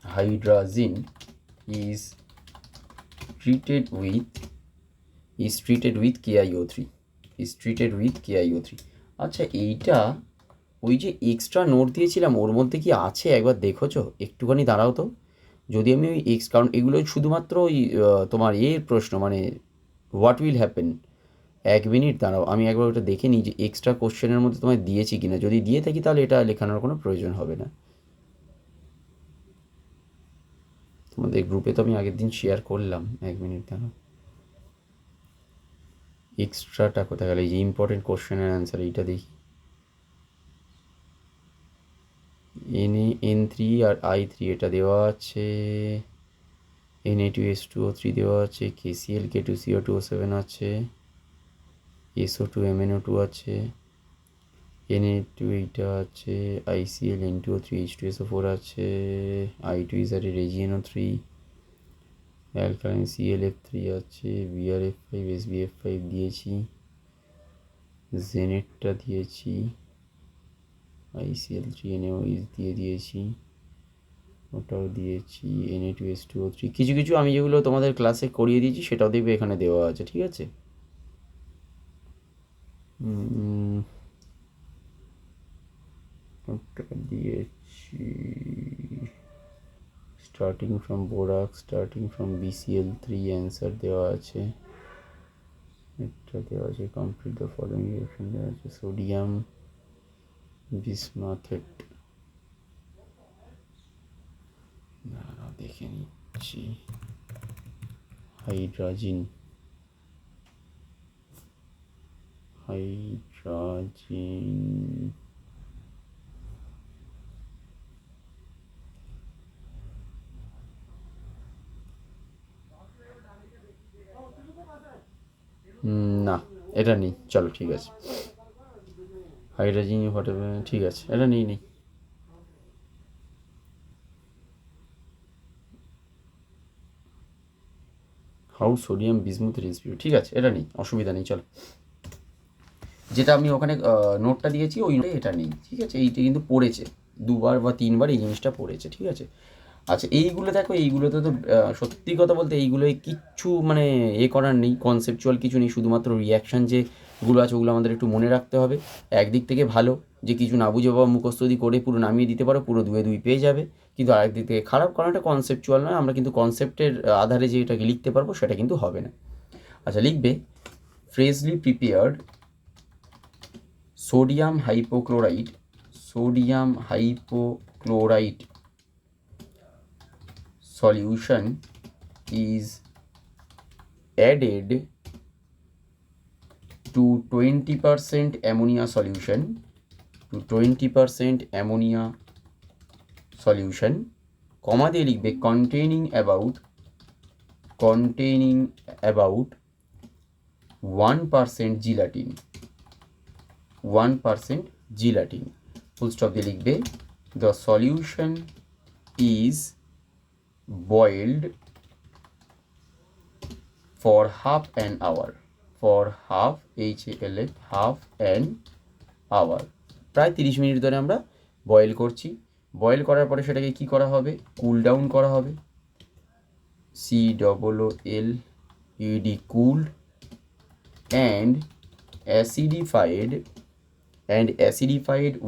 S1: hydrazine is treated with KiO3. আচ্ছা, এইটা ওই যে এক্সট্রা নোট দিয়েছিলাম, ওর মধ্যে কি আছে একবার দেখোছো? একটুখানি দাঁড়াও তো। যদি আমি ওই কারণ এগুলো শুধুমাত্র ওই তোমার এর প্রশ্ন, মানে হোয়াট উইল হ্যাপেন। 1 মিনিট দাঁড়াও, আমি একবার ওটা দেখে নিই যে এক্সট্রা কোশ্চেনের মধ্যে তোমায় দিয়েছি কিনা। যদি দিয়ে থাকি, তাহলে এটা লেখানোর কোনো প্রয়োজন হবে না। তোমাদের গ্রুপে তো আমি আগের দিন শেয়ার করলাম। 1 মিনিট দাঁড়াও, এক্সট্রাটা কোথায় গেল? এই যে ইম্পর্টেন্ট কোশ্চেনের অ্যান্সার, এইটা দেখি। Na(N3) আর I3 এটা দেওয়া আছে, Na2S2O3 দেওয়া আছে, KCl(K2CO2O7) আছে, SO2MnO2 আছে, Na2 এইটা আছে, ICl(N2O3) H2SO4 আছে, I2 is a ReGNO3, alkaline ClF3 আছে, BrF5 SbF5 দিয়েছি, জেনেটটা দিয়েছি, ICl3NO দিয়ে দিয়েছি, ওটাও দিয়েছি, Na2S2O3। কিছু কিছু আমি যেগুলো তোমাদের ক্লাসে করিয়ে দিয়েছি সেটাও দেখবে এখানে দেওয়া আছে, ঠিক আছে? ওটা দিয়েছি, starting from borax, starting from BCl3 answer দেওয়া আছে, এটা দেওয়া আছে, কমপ্লিট দ্য ফলোইং রিঅ্যাকশন দেওয়া আছে, সোডিয়াম বিসমাথেট। দাঁড়াও দেখে নিচ্ছি, হাইড্রাজিন এটা নেই, চলো ঠিক আছে। হাইড্রোজেন ঠিক আছে, এটা নেই। হাউ সোডিয়াম বিসমুথ রেসিপি, ঠিক আছে, এটা নেই, অসুবিধা নেই, চলো। যেটা আমি ওখানে নোটটা দিয়েছি ওই নোটে এটা নেই, ঠিক আছে। এইটা কিন্তু পড়েছে 2বার বা 3বার এই জিনিসটা পড়েছে, ঠিক আছে। আচ্ছা এইগুলো দেখো, এইগুলোতে তো সত্যি কথা বলতে এইগুলোয় কিচ্ছু মানে করার নেই, কনসেপচুয়াল কিছু নেই, শুধুমাত্র রিয়াকশান যেগুলো আছে ওগুলো আমাদের একটু মনে রাখতে হবে। একদিক থেকে ভালো যে কিছু না বুঝে বা মুখস্থ যদি করে পুরো নামিয়ে দিতে পারো, পুরো 2 পেয়ে যাবে। কিন্তু আরেকদিক থেকে খারাপ, কারণ এটা কনসেপচুয়াল নয়, আমরা কিন্তু কনসেপ্টের আধারে যে এটাকে লিখতে পারবো সেটা কিন্তু হবে না। আচ্ছা লিখবে freshly prepared sodium hypochlorite solution is added to 20% ammonia solution, comma দিয়ে লিখবে containing about 1% gelatin, full stop দিয়ে লিখবে the solution is boiled for half an hour, half an hour, প্রায় 30 মিনিট ধরে আমরা বয়েল করছি। বয়েল করার পরে সেটাকে কি করা হবে, কুল ডাউন করা হবে, COOLED, cooled and acidified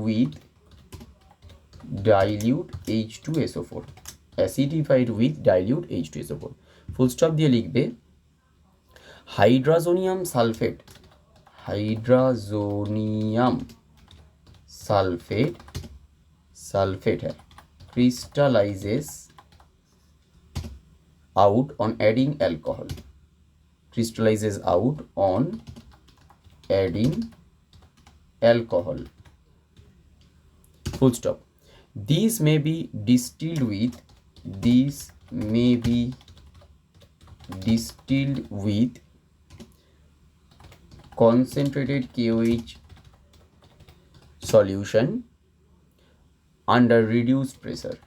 S1: with dilute H2SO4, full stop দিয়ে লিখবে হাইড্রোজোনিয়াম sulphate crystallizes out on adding alcohol, full stop. These may be distilled with concentrated KOH solution under reduced pressure,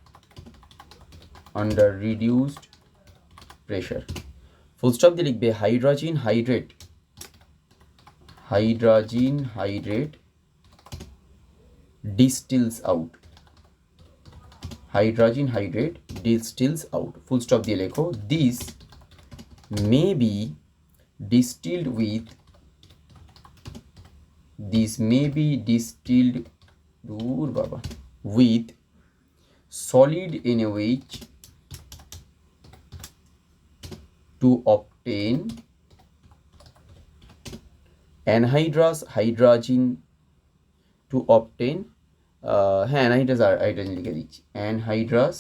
S1: full stop দিয়ে লিখবে hydrogen hydrate distills out, full stop দিয়ে লেখো this may be distilled with solid NaOH to obtain anhydrous hydrogen hydrogen লিখে দিচ্ছি, anhydrous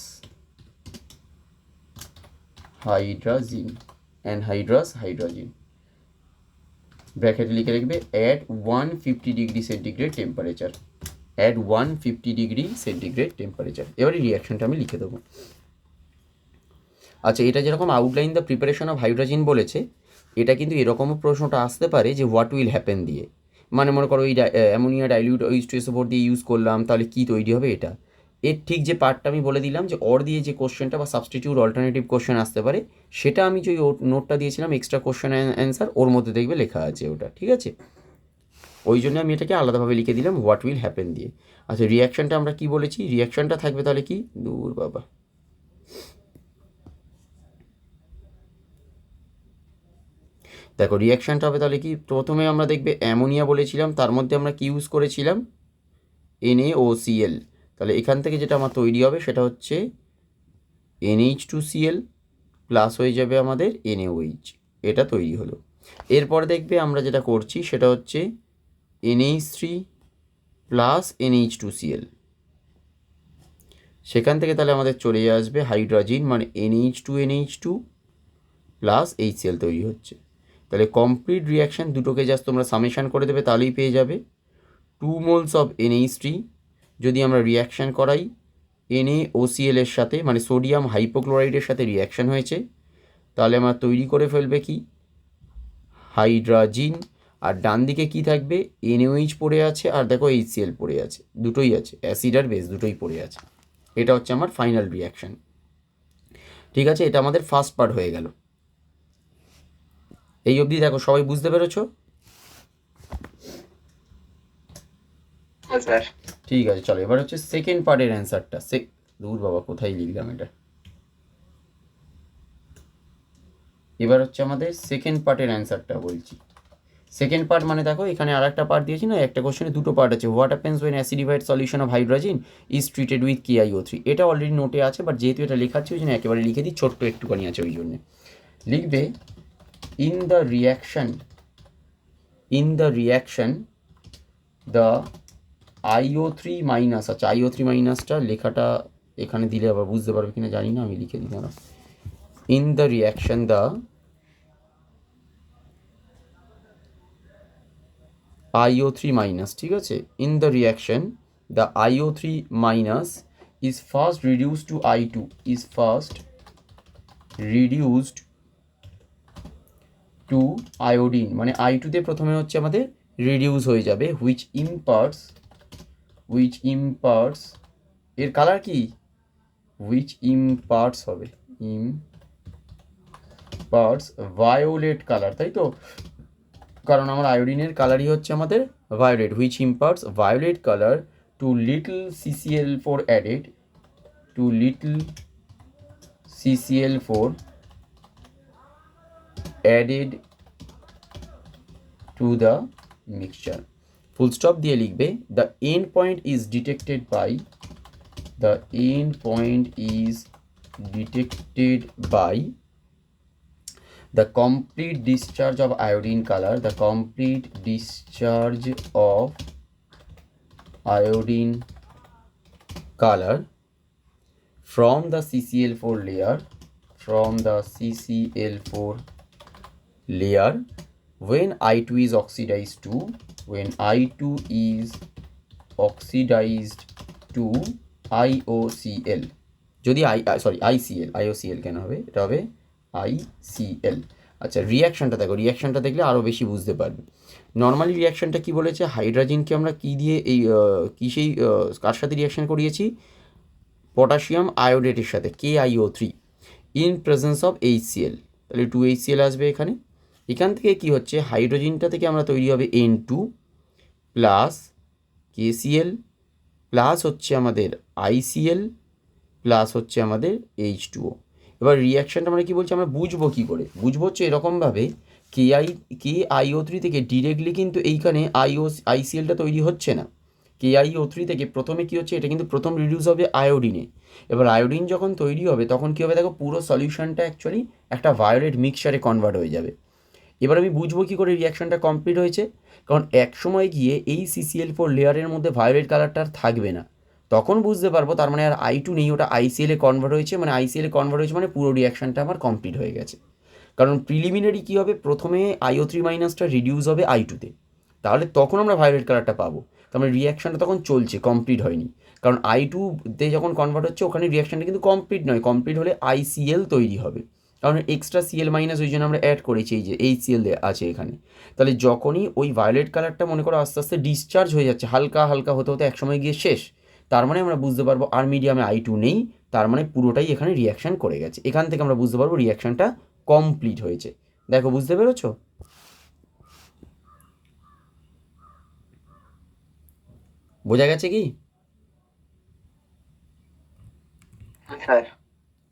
S1: hydrogen ব্র্যাকেটে লিখে রাখবে at 150 degree centigrade temperature, এবারে রিয়াকশনটা আমি লিখে দেবো। আচ্ছা এটা যেরকম outline the preparation of hydrogen বলেছে, এটা কিন্তু এরকমও প্রশ্নটা আসতে পারে যে হোয়াট উইল হ্যাপেন দিয়ে, মানে মনে করো ওই অ্যামোনিয়া ডাইলিউট H2SO4 দিয়ে ইউজ করলাম, তাহলে কী তৈরি হবে এটা। এর ঠিক যে পার্টটা আমি বলে দিলাম যে অর দিয়ে যে কোশ্চেনটা বা সাবস্টিটিউট অল্টারনেটিভ কোশ্চেন আসতে পারে, সেটা আমি যে নোটটা দিয়েছিলাম এক্সট্রা কোশ্চেন অ্যান্সার, ওর মধ্যে দেখবে লেখা আছে ওটা, ঠিক আছে। ওই জন্য আমি এটাকে আলাদাভাবে লিখে দিলাম হোয়াট উইল হ্যাপেন দিয়ে। আচ্ছা রিয়াকশানটা আমরা কি বলেছি, রিয়াকশানটা থাকবে তাহলে কি, দেখো রিয়াকশানটা হবে তাহলে কি, প্রথমে আমরা দেখবে অ্যামোনিয়া বলেছিলাম, তার মধ্যে আমরা কি ইউজ করেছিলাম, NaOCl, তাহলে এখান থেকে যেটা আমার তৈরি হবে সেটা হচ্ছে NH2Cl প্লাস হয়ে যাবে আমাদের NaOH, এটা তৈরি হলো। এরপর দেখবে আমরা যেটা করছি সেটা হচ্ছে NH3 প্লাস NH2Cl, সেখান থেকে তাহলে আমাদের চলে আসবে হাইড্রোজেন, মানে NH2 প্লাস HCl তৈরি হচ্ছে। তাহলে কমপ্লিট রিয়াকশান দুটোকে জাস্ট তোমরা সামেশান করে দেবে, তাহলেই পেয়ে যাবে 2 moles অফ NH3 যদি আমরা রিয়াকশান করাই NaOCl এর সাথে, মানে সোডিয়াম হাইপোক্লোরাইডের সাথে রিয়াকশান হয়েছে, তাহলে আমরা তৈরি করে ফেলবে কি হাইড্রোজেন আর ডান দিকে কি থাকবে, NaOH পড়ে আছে আর দেখো HCl পড়ে আছে, দুটোই আছে, অ্যাসিড আর বেস দুটোই পড়ে আছে। এটা হচ্ছে আমার ফাইনাল রিয়াকশান। ঠিক আছে, এটা আমাদের ফার্স্ট পার্ট হয়ে গেল। এই অবধি দেখো সবাই বুঝতে পেরেছো?
S2: হ্যাঁ স্যার।
S1: ঠিক আছে, চলো এবার হচ্ছে সেকেন্ড পার্টের অ্যান্সারটা। দূর বাবা, কোথায় লিখলাম এটা। এবার হচ্ছে আমাদের সেকেন্ড পার্টের অ্যান্সারটা বলছি। সেকেন্ড পার্ট মানে দেখো এখানে আর একটা পার্ট দিয়েছি না, একটা কোশ্চেনে দুটো পার্ট আছে। What happens when acidified solution of hydrogen is treated with KiO3। এটা অলরেডি নোটে আছে, বাট যেহেতু এটা লেখাচ্ছি ওই জন্য একেবারে লিখে দিই, ছোট্ট একটুখানি আছে ওই জন্যে। লিখবে in the reaction the IO3 minus. আচ্ছা, IO3 মাইনাসটা লেখাটা এখানে দিলে আবার বুঝতে পারবে কিনা জানি না, আমি লিখে দিই না। In the reaction the IO3 minus, ঠিক আছে, in the reaction the IO3 minus is first reduced to I2, is first reduced to iodine, মানে I2 তে প্রথমে হচ্ছে আমাদের রিডিউস হয়ে যাবে, হুইচ ইম্পার্টস এর কালার কি, হুইচ ইম্পার্টস হবে, ইম্পার্টস ভায়োলেট কালার, তাই তো, কারণ আমার আয়োডিনের কালারই হচ্ছে আমাদের violet, which imparts violet colour to little CCl4 added, to little CCl4 added to the mixture। Full stop দিয়ে লিখবে the end point is detected by the complete discharge of iodine color, the complete discharge of iodine color from the CCl4 layer, when I2 is oxidized to IOCL, যদি ICL কেন হবে, এটা হবে ICL। আচ্ছা, রিয়াকশানটা দেখো, রিয়াকশানটা দেখলে আরও বেশি বুঝতে পারবে। নর্মালি রিয়াকশানটা কি বলেছে, হাইড্রোজেনকে আমরা কি দিয়ে এই কার সাথে রিয়াকশান করিয়েছি, পটাশিয়াম আয়োডেটের সাথে KiO3 in presence of HCl, তাহলে 2HCl আসবে এখানে। এখান থেকে কি হচ্ছে, হাইড্রোজেনটা থেকে আমরা তৈরি হবে N2 প্লাস KCl প্লাস হচ্ছে আমাদের ICl প্লাস হচ্ছে আমাদের H2O। এবার রিয়াকশানটা আমরা কি বলছি, আমরা বুঝবো কী করে, বুঝবো হচ্ছে এরকমভাবে, KiO3 থেকে ডিরেক্টলি কিন্তু এইখানে IClটা তৈরি হচ্ছে না। KiO3 থেকে প্রথমে কী হচ্ছে, এটা কিন্তু প্রথম রিডিউস হবে আয়োডিনে। এবার আয়োডিন যখন তৈরি হবে তখন কী হবে দেখো, পুরো সলিউশনটা অ্যাকচুয়ালি একটা ভায়োলেট মিক্সচারে কনভার্ট হয়ে যাবে। এবার আমি বুঝবো কী করে রিয়াকশানটা কমপ্লিট হয়েছে, কারণ এক সময় গিয়ে এই CCl4 লেয়ারের মধ্যে ভায়োলেট কালারটা আর থাকবে না, তখন বুঝতে পারবো তার মানে আর I2 নেই, ওটা ICl এ কনভার্ট হয়েছে, মানে ICl এ কনভার্ট হয়েছে মানে পুরো রিয়াকশানটা আমার কমপ্লিট হয়ে গেছে। কারণ প্রিলিমিনারি কী হবে, প্রথমে IO3 মাইনাসটা রিডিউস হবে I2-তে, তাহলে তখন আমরা ভায়োলেট কালারটা পাবো, তার মানে রিয়াকশানটা তখন চলছে, কমপ্লিট হয়নি। কারণ I2-তে যখন কনভার্ট হচ্ছে ওখানে রিয়াকশানটা কিন্তু কমপ্লিট নয়, কমপ্লিট হলে ICl তৈরি হবে, কারণ এক্সট্রা Cl মাইনাস ওই জন্য আমরা অ্যাড করেছি, এই যে HCl আছে এখানে। তাহলে যখনই ওই ভায়োলেট কালারটা মনে করো আস্তে আস্তে ডিসচার্জ হয়ে যাচ্ছে, হালকা হালকা হতে হতে একসময় গিয়ে শেষ, তার মানে আমরা বুঝতে পারবো আর মিডিয়ামে I2 নেই, তার মানে পুরোটাই এখানে রিয়াকশান করে গেছে। এখান থেকে আমরা বুঝতে পারবো রিয়াকশানটা কমপ্লিট হয়েছে। দেখো, বুঝতে পেরেছো? বোঝা গেছে কি?
S2: স্যার।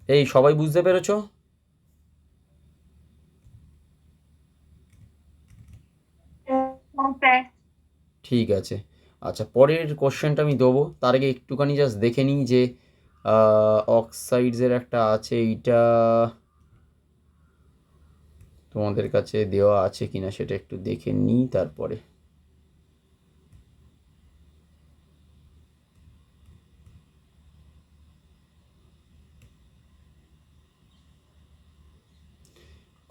S1: এই সবাই বুঝতে পেরেছো? ঠিক আছে। আচ্ছা, পরের কোশ্চেনটা আমি দেবো, তার আগে একটুখানি জাস্ট দেখে নিই যে অক্সাইডসের একটা আছে, এইটা তোমাদের কাছে দেওয়া আছে কিনা সেটা একটু দেখে নিই তারপরে।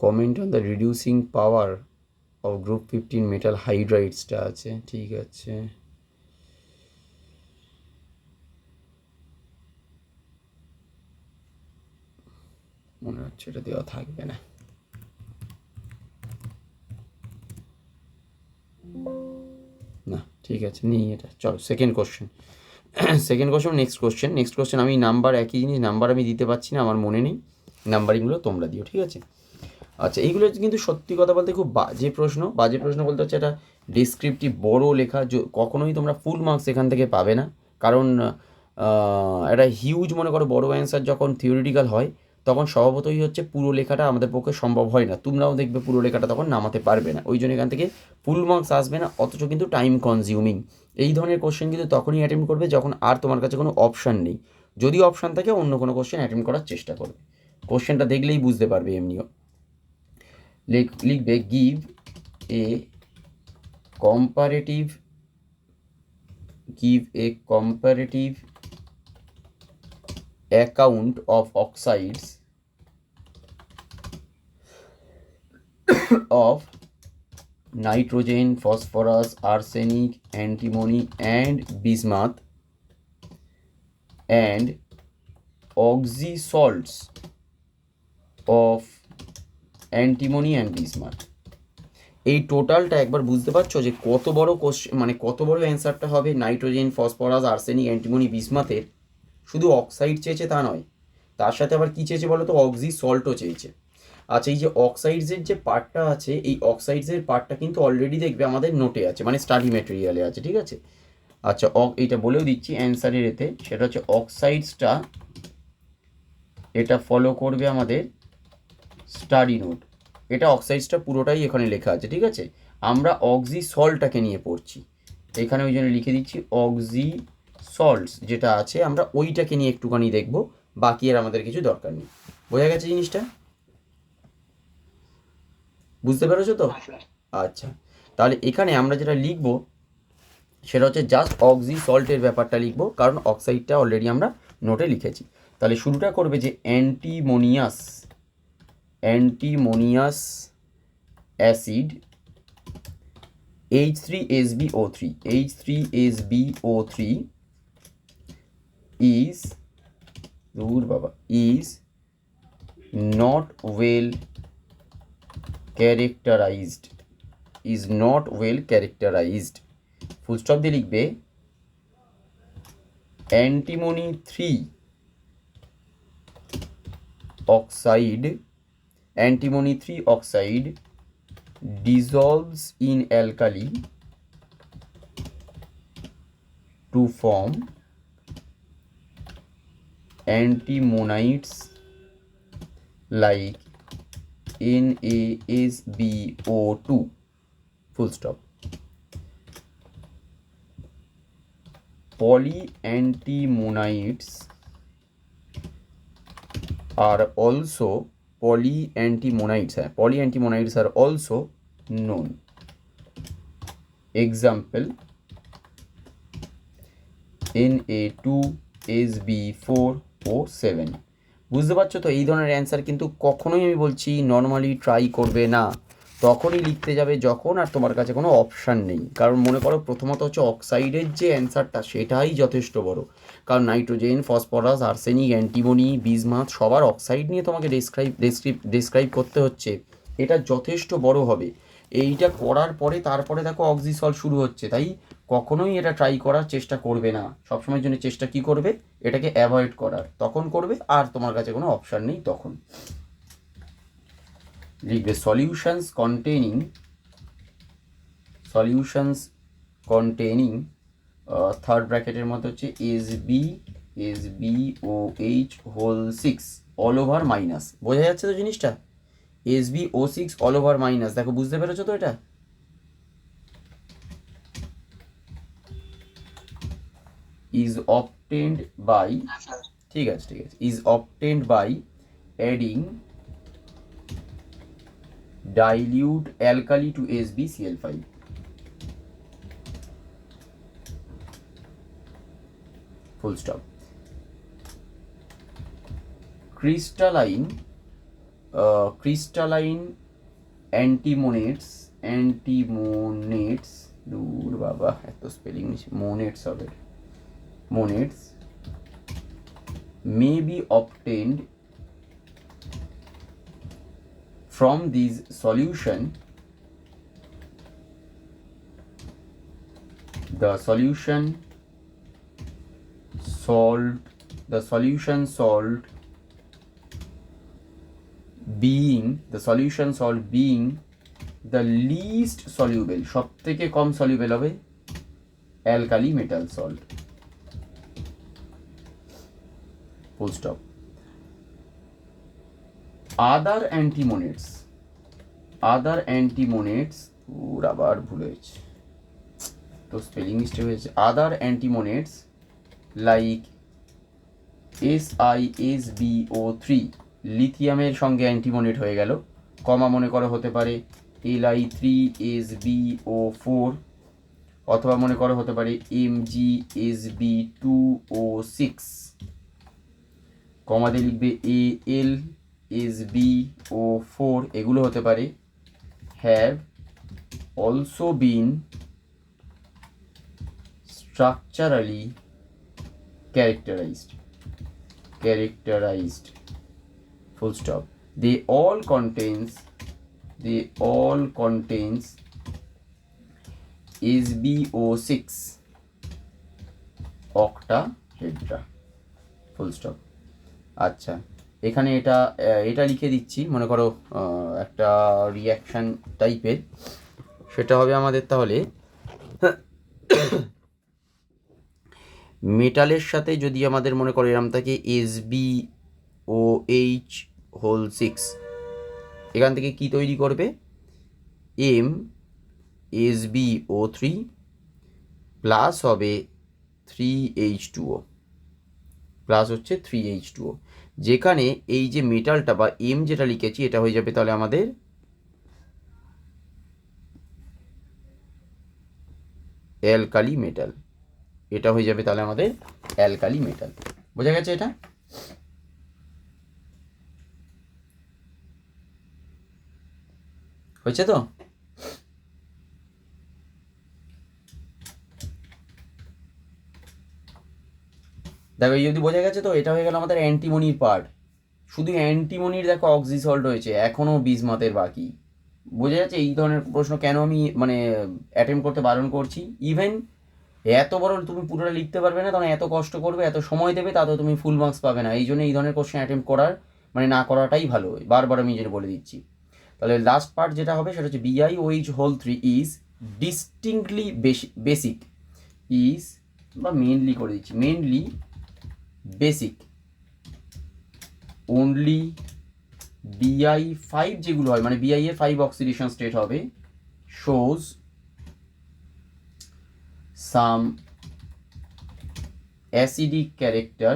S1: Comment on the reducing power of group 15 metal হাইড্রাইডসটা আছে, ঠিক আছে। মনে হচ্ছে এটা দেওয়া থাকবে না। ঠিক আছে, নেই এটা। চলো second question. Second question, next question আমি নাম্বার একই জিনিস, নাম্বার আমি দিতে পারছি না, আমার মনে নেই, নাম্বারিংগুলো তোমরা দিও, ঠিক আছে? আচ্ছা, এইগুলো কিন্তু সত্যি কথা বলতে খুব বাজে প্রশ্ন। বাজে প্রশ্ন বলতে হচ্ছে এটা ডেসক্রিপটিভ বড় লেখা, কখনোই তোমরা ফুল মার্কস এখান থেকে পাবে না। কারণ একটা হিউজ মনে করো বড় অ্যান্সার যখন থিওরিটিক্যাল হয়, তখন স্বভাবতই হচ্ছে পুরো লেখাটা আমাদের পক্ষে সম্ভব হয় না। তোমরাও দেখবে পুরো লেখাটা তখন নামাতে পারবে না, ওই জন্য এখান থেকে ফুল মার্কস আসবে না, অথচ কিন্তু টাইম কনজিউমিং। এই ধরনের কোশ্চেন কিন্তু তখনই অ্যাটেম্প করবে যখন আর তোমার কাছে কোনো অপশান নেই। যদি অপশান থাকে অন্য কোনো কোশ্চেন অ্যাটেম্প করার চেষ্টা করবে। কোশ্চেনটা দেখলেই বুঝতে পারবে এমনিও। লিখবে give a comparative account of oxides of nitrogen, phosphorus, arsenic, antimony and bismuth and oxysalts of antimony and bismuth. এই টোটালটা একবার বুঝতে পারছো যে কত বড় কোশ্চেন, মানে কত বড় অ্যান্সারটা হবে। নাইট্রোজেন, ফসফরাস, আর্সেনিক, অ্যান্টিমনি, বিসমাথের শুধু অক্সাইড চেয়েছে তা নয়, তার সাথে আবার কী চেয়েছে বলো তো, অক্সি সল্টও চেয়েছে। আচ্ছা, এই যে অক্সাইডসের যে পার্টটা আছে, এই অক্সাইডসের পার্টটা কিন্তু অলরেডি দেখবে আমাদের নোটে আছে, মানে স্টাডি ম্যাটেরিয়ালে আছে, ঠিক আছে? আচ্ছা, এইটা বলেও দিচ্ছি অ্যান্সারের এতে, সেটা হচ্ছে অক্সাইডসটা এটা ফলো করবে আমাদের স্টাডি নোট। এটা অক্সাইডসটা পুরোটাই এখানে লেখা আছে, ঠিক আছে? আমরা অক্সি সল্টটাকে নিয়ে পড়ছি, এখানে ওই জন্য লিখে দিচ্ছি অক্সি সল্টস যেটা আছে, আমরা ওইটাকে নিয়ে একটুখানি দেখব, বাকি আর আমাদের কিছু দরকার নেই। বোঝা গেছে জিনিসটা? বুঝতে পেরেছো তো? আচ্ছা, তাহলে এখানে আমরা যেটা লিখবো সেটা হচ্ছে জাস্ট অক্সি সল্টের ব্যাপারটা লিখবো, কারণ অক্সাইডটা অলরেডি আমরা নোটে লিখেছি। তাহলে শুরুটা করবে যে antimonious acid H3SbO3 is not well characterized, ফুল স্টপ দিয়ে লিখবে antimony 3 oxide dissolves in alkali to form antimonites like NaSbO2, full stop. Polyantimonites are also known. Example, Na2SB4O7. বুঝতে পারছো তো? এই ধরনের অ্যান্সার কিন্তু কখনোই আমি বলছি নর্মালি ট্রাই করবে না, তখনই লিখতে যাবে যখন আর তোমার কাছে কোনো অপশান নেই। কারণ মনে করো প্রথমত হচ্ছে অক্সাইডের যে অ্যান্সারটা সেটাই যথেষ্ট বড়, কারণ nitrogen, phosphorus, arsenic, antimony, bismuth সবার অক্সাইড নিয়ে তোমাকে ডেসক্রাইব করতে হচ্ছে, এটা যথেষ্ট বড় হবে। এইটা করার পরে তারপরে দেখো অক্সিসল শুরু হচ্ছে, তাই কখনোই এটা ট্রাই করার চেষ্টা করবে না। সবসময়ের জন্য চেষ্টা কি করবে, এটাকে অ্যাভয়েড করার, তখন করবে আর তোমার কাছে কোনো অপশান নেই তখন। লিখবে সলিউশনস কন্টেনিং থার্ড ব্র্যাকেটের মধ্যে হচ্ছে SbOH whole 6 all over minus. বোঝা যাচ্ছে তো জিনিসটা? SbO6 অল ওভার মাইনাস, দেখো বুঝতে পেরেছো তো? এটা is obtained by, ঠিক আছে, is obtained by adding dilute alkali to SbCl5. Full stop. Crystalline antimonates, দূর বাবা এত spelling monates may be obtained from this solution the solution salt being the least soluble, সব থেকে কম soluble হবে alkali metal salt, full stop. other antimonets আবার ভুল হয়েছে তো স্পেলিং মিস্টেক হয়েছে। other antimonets like SiSbO3 লিথিয়ামের সঙ্গে অ্যান্টিমোনেট হয়ে গেল, কমা মনে করো হতে পারে Li3SbO4, অথবা মনে করো হতে পারে MgSb2O6, কমা দিয়ে লিখবে AlSbO4, এগুলো হতে পারে have also been structurally characterized, full stop. They all contains SbO6 octahedra, full stop. আচ্ছা, এখানে এটা লিখে দিচ্ছি, মনে করো একটা রিয়াকশন টাইপের, সেটা হবে আমাদের তাহলে মেটালের সাথে যদি আমাদের মনে করো এরম থাকে SbOH6, এখান থেকে কি তৈরি করবে MsbO3 প্লাস হবে 3H2O, প্লাস হচ্ছে 3H2O, যেখানে এই যে মেটালটা বা M যেটা লিখেছি এটা হয়ে যাবে তাহলে আমাদের অ্যালকালি মেটাল, এটা হয়ে যাবে তাহলে আমাদের অ্যালকালি মেটাল। বোঝা গেছে এটা? হয়েছে তো? দেখো এই যদি বোঝা গেছে তো, এটা হয়ে গেল আমাদের অ্যান্টিমনির পার্ট। শুধু অ্যান্টিমনির দেখো অক্সিসল্ট হয়েছে, এখনও বিসমাথের বাকি। বোঝা যাচ্ছে এই ধরনের প্রশ্ন কেন আমি মানে অ্যাটেম্প করতে বারণ করছি। ইভেন এত বড় তুমি পুরোটা লিখতে পারবে না, তখন এত কষ্ট করবে, এত সময় দেবে, তাতেও তুমি ফুল মার্কস পাবে না। এই জন্য এই ধরনের কোশ্চেন অ্যাটেম্প করার মানে না করাটাই ভালো, বারবার আমি যেটা বলে দিচ্ছি। তাহলে লাস্ট পার্ট যেটা হবে সেটা হচ্ছে BiOH3 is distinctly basic, is বা মেনলি করে দিচ্ছি, মেনলি বেসিক অনলি Bi5 যেগুলো হয়, মানে Bi এর 5 অক্সিডেশন স্টেট হবে, শোজ সাম অ্যাসিডিক ক্যারেক্টার।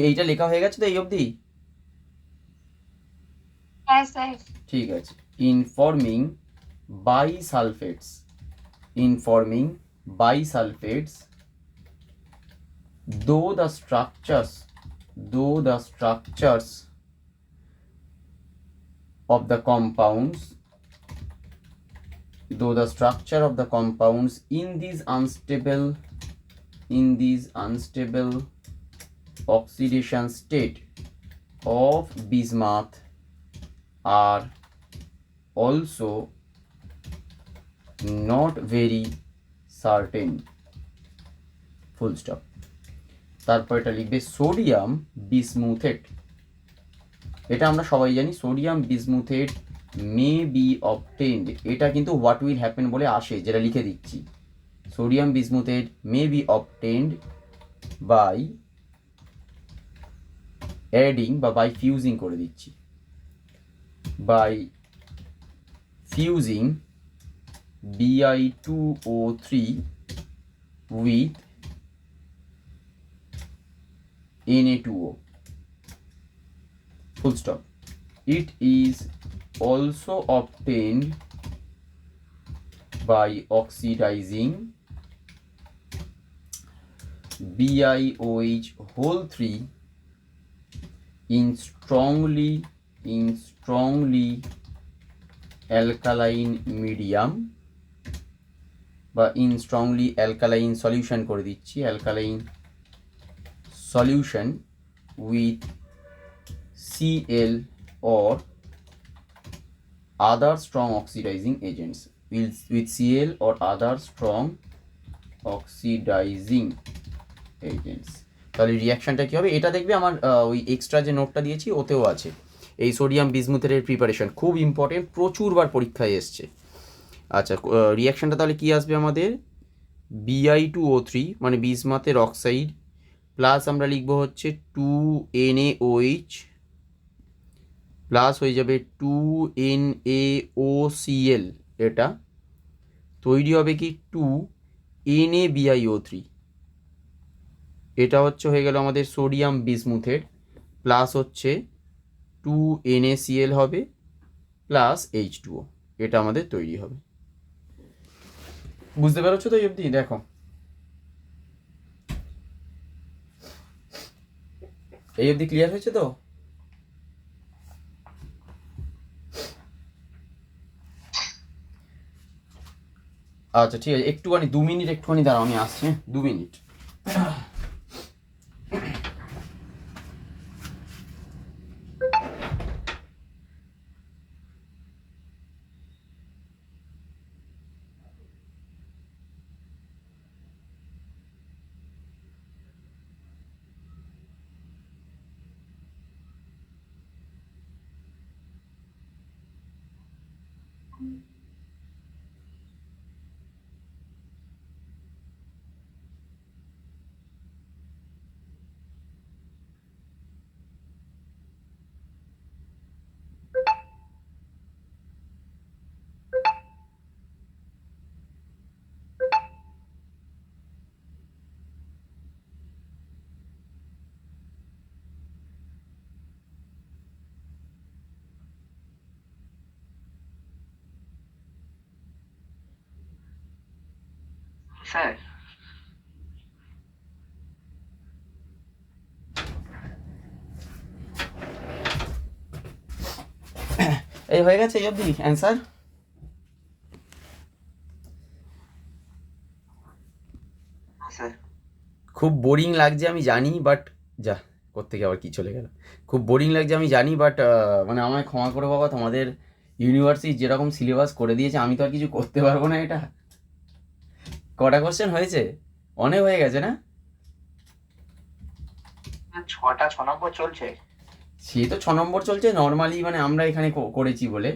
S1: এইটা লেখা হয়ে গেছে তো এই অবধি?
S3: হ্যাঁ স্যার।
S1: ঠিক আছে। Informing bisulfates though the structures of the compounds in these unstable oxidation state of bismuth are also not very certain, full stop. তারপর এটা লিখবে সোডিয়াম বিসমুথেট, এটা আমরা সবাই জানি sodium bismuthate may be obtained, এটা কিন্তু হোয়াট উইল হ্যাপেন বলে আসে, যেটা লিখে দিচ্ছি। Sodium bismuthate may be obtained by adding বা বাই ফিউজিং করে দিচ্ছি, by fusing Bi2O3 with Na2O, full stop. It is also obtained by oxidizing BiOH3 in strongly alkaline medium বা in strongly alkaline solution করে দিচ্ছি, alkaline solution with Cl or other strong oxidizing agents, with Cl or other strong oxidizing agents। তাহলে রিয়াকশানটা কী হবে এটা দেখবে আমার ওই extra যে নোটটা দিয়েছি ওতেও আছে। এই সোডিয়াম বিসমুথেটের প্রিপারেশন খুব ইম্পর্টেন্ট, প্রচুরবার পরীক্ষায় এসছে। আচ্ছা, রিয়াকশানটা তাহলে কী আসবে আমাদের, Bi2O3 মানে বিসমাথের অক্সাইড প্লাস আমরা লিখবো হচ্ছে 2NaOH প্লাস হয়ে যাবে 2NaOCl, এটা তৈরি হবে কি 2NaBiO3, এটা হচ্ছে হয়ে গেল আমাদের সোডিয়াম বিসমুথেট প্লাস হচ্ছে 2NaCl হবে প্লাস H2O, এটা আমাদের তৈরি হবে। বুঝতে পারছো তো এই অবধি? দেখো এই অবধি ক্লিয়ার হয়েছে তো? আচ্ছা ঠিক আছে, একটুখানি 2 মিনিট একটুখানি দাঁড়াও, আমি আসছি, 2 মিনিট।
S2: স্যার
S1: এই হয়ে গেছে এই অবধি অ্যান্সার?
S2: স্যার
S1: খুব বোরিং লাগছে আমি জানি, বাট যা কোত্থেকে আবার কি চলে গেল, খুব বোরিং লাগছে আমি জানি, বাট মানে আমায় ক্ষমা করে বাবা, তোমাদের ইউনিভার্সিটি যেরকম সিলেবাস করে দিয়েছে আমি তো আর কিছু করতে পারবো না। এটা কটা কোশ্চেন হয়েছে? অনেক হয়ে গেছে না?
S2: 6 নম্বর চলছে।
S1: সে তো 6 নম্বর চলছে নর্মালি, মানে আমরা এখানে করেছি বলে,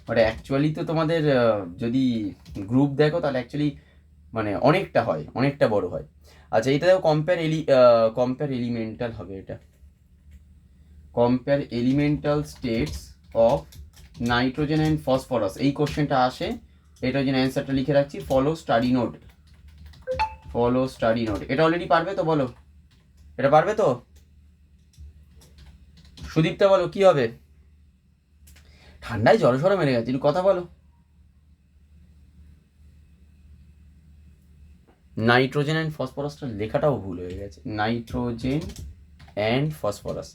S1: বাট অ্যাকচুয়ালি তো তোমাদের যদি গ্রুপ দেখো তাহলে অ্যাকচুয়ালি মানে অনেকটা হয়, অনেকটা বড় হয়। আচ্ছা এটা দেখো কম্পেয়ার এলিমেন্টাল হবে, এটা compare elemental states of nitrogen and phosphorus, এই কোশ্চেনটা আসে। এটা জন্য অ্যান্সারটা লিখে রাখছি, follow study note, follow study note. এটা অলরেডি পারবে তো বলো, এটা পারবে তো? সুদীপ্তা বলো কি হবে? ঠান্ডায় জড়ো সড়ো মেরে গেছে, একটু কথা বলো। নাইট্রোজেন অ্যান্ড ফসফরাসটা লেখাটাও ভুল হয়ে গেছে, নাইট্রোজেন অ্যান্ড ফসফরাস।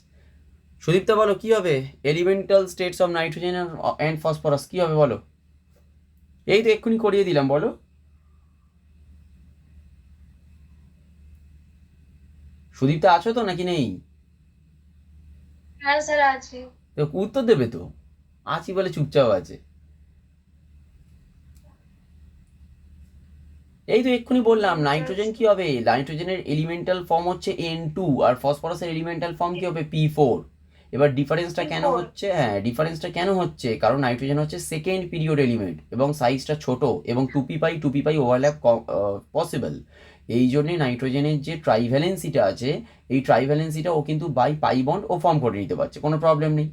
S1: সুদীপ্তা বলো কি হবে, elemental states of nitrogen and phosphorus কি হবে বলো? এই তো এক্ষুনি করিয়ে দিলাম, বলো। সুদীপ্তা আছো তো নাকি নেই?
S3: হ্যাঁ স্যার আছে।
S1: তো উত্তর দেবে তো, আছি বলে চুপচাপ আছে। এই তো এক্ষুনি বললাম, নাইট্রোজেন কি হবে, নাইট্রোজেনের এলিমেন্টাল ফর্ম হচ্ছে N2 আর ফসফরাসের এলিমেন্টাল ফর্ম কি হবে P4। এবার ডিফারেন্সটা কেন
S3: P4
S1: হচ্ছে, হ্যাঁ ডিফারেন্সটা কেন হচ্ছে, কারণ নাইট্রোজেন হচ্ছে সেকেন্ড পিরিয়ড এলিমেন্ট এবং সাইজটা ছোট এবং 2p পাই ওভারল্যাপ পসিবল। এই জন্যে নাইট্রোজেনের যে ট্রাইভ্যালেন্সিটা আছে, এই ট্রাইভ্যালেন্সিটা ও কিন্তু বাই পাই বন্ড ও ফর্ম করে নিতে পারছে, কোনো প্রবলেম নেই।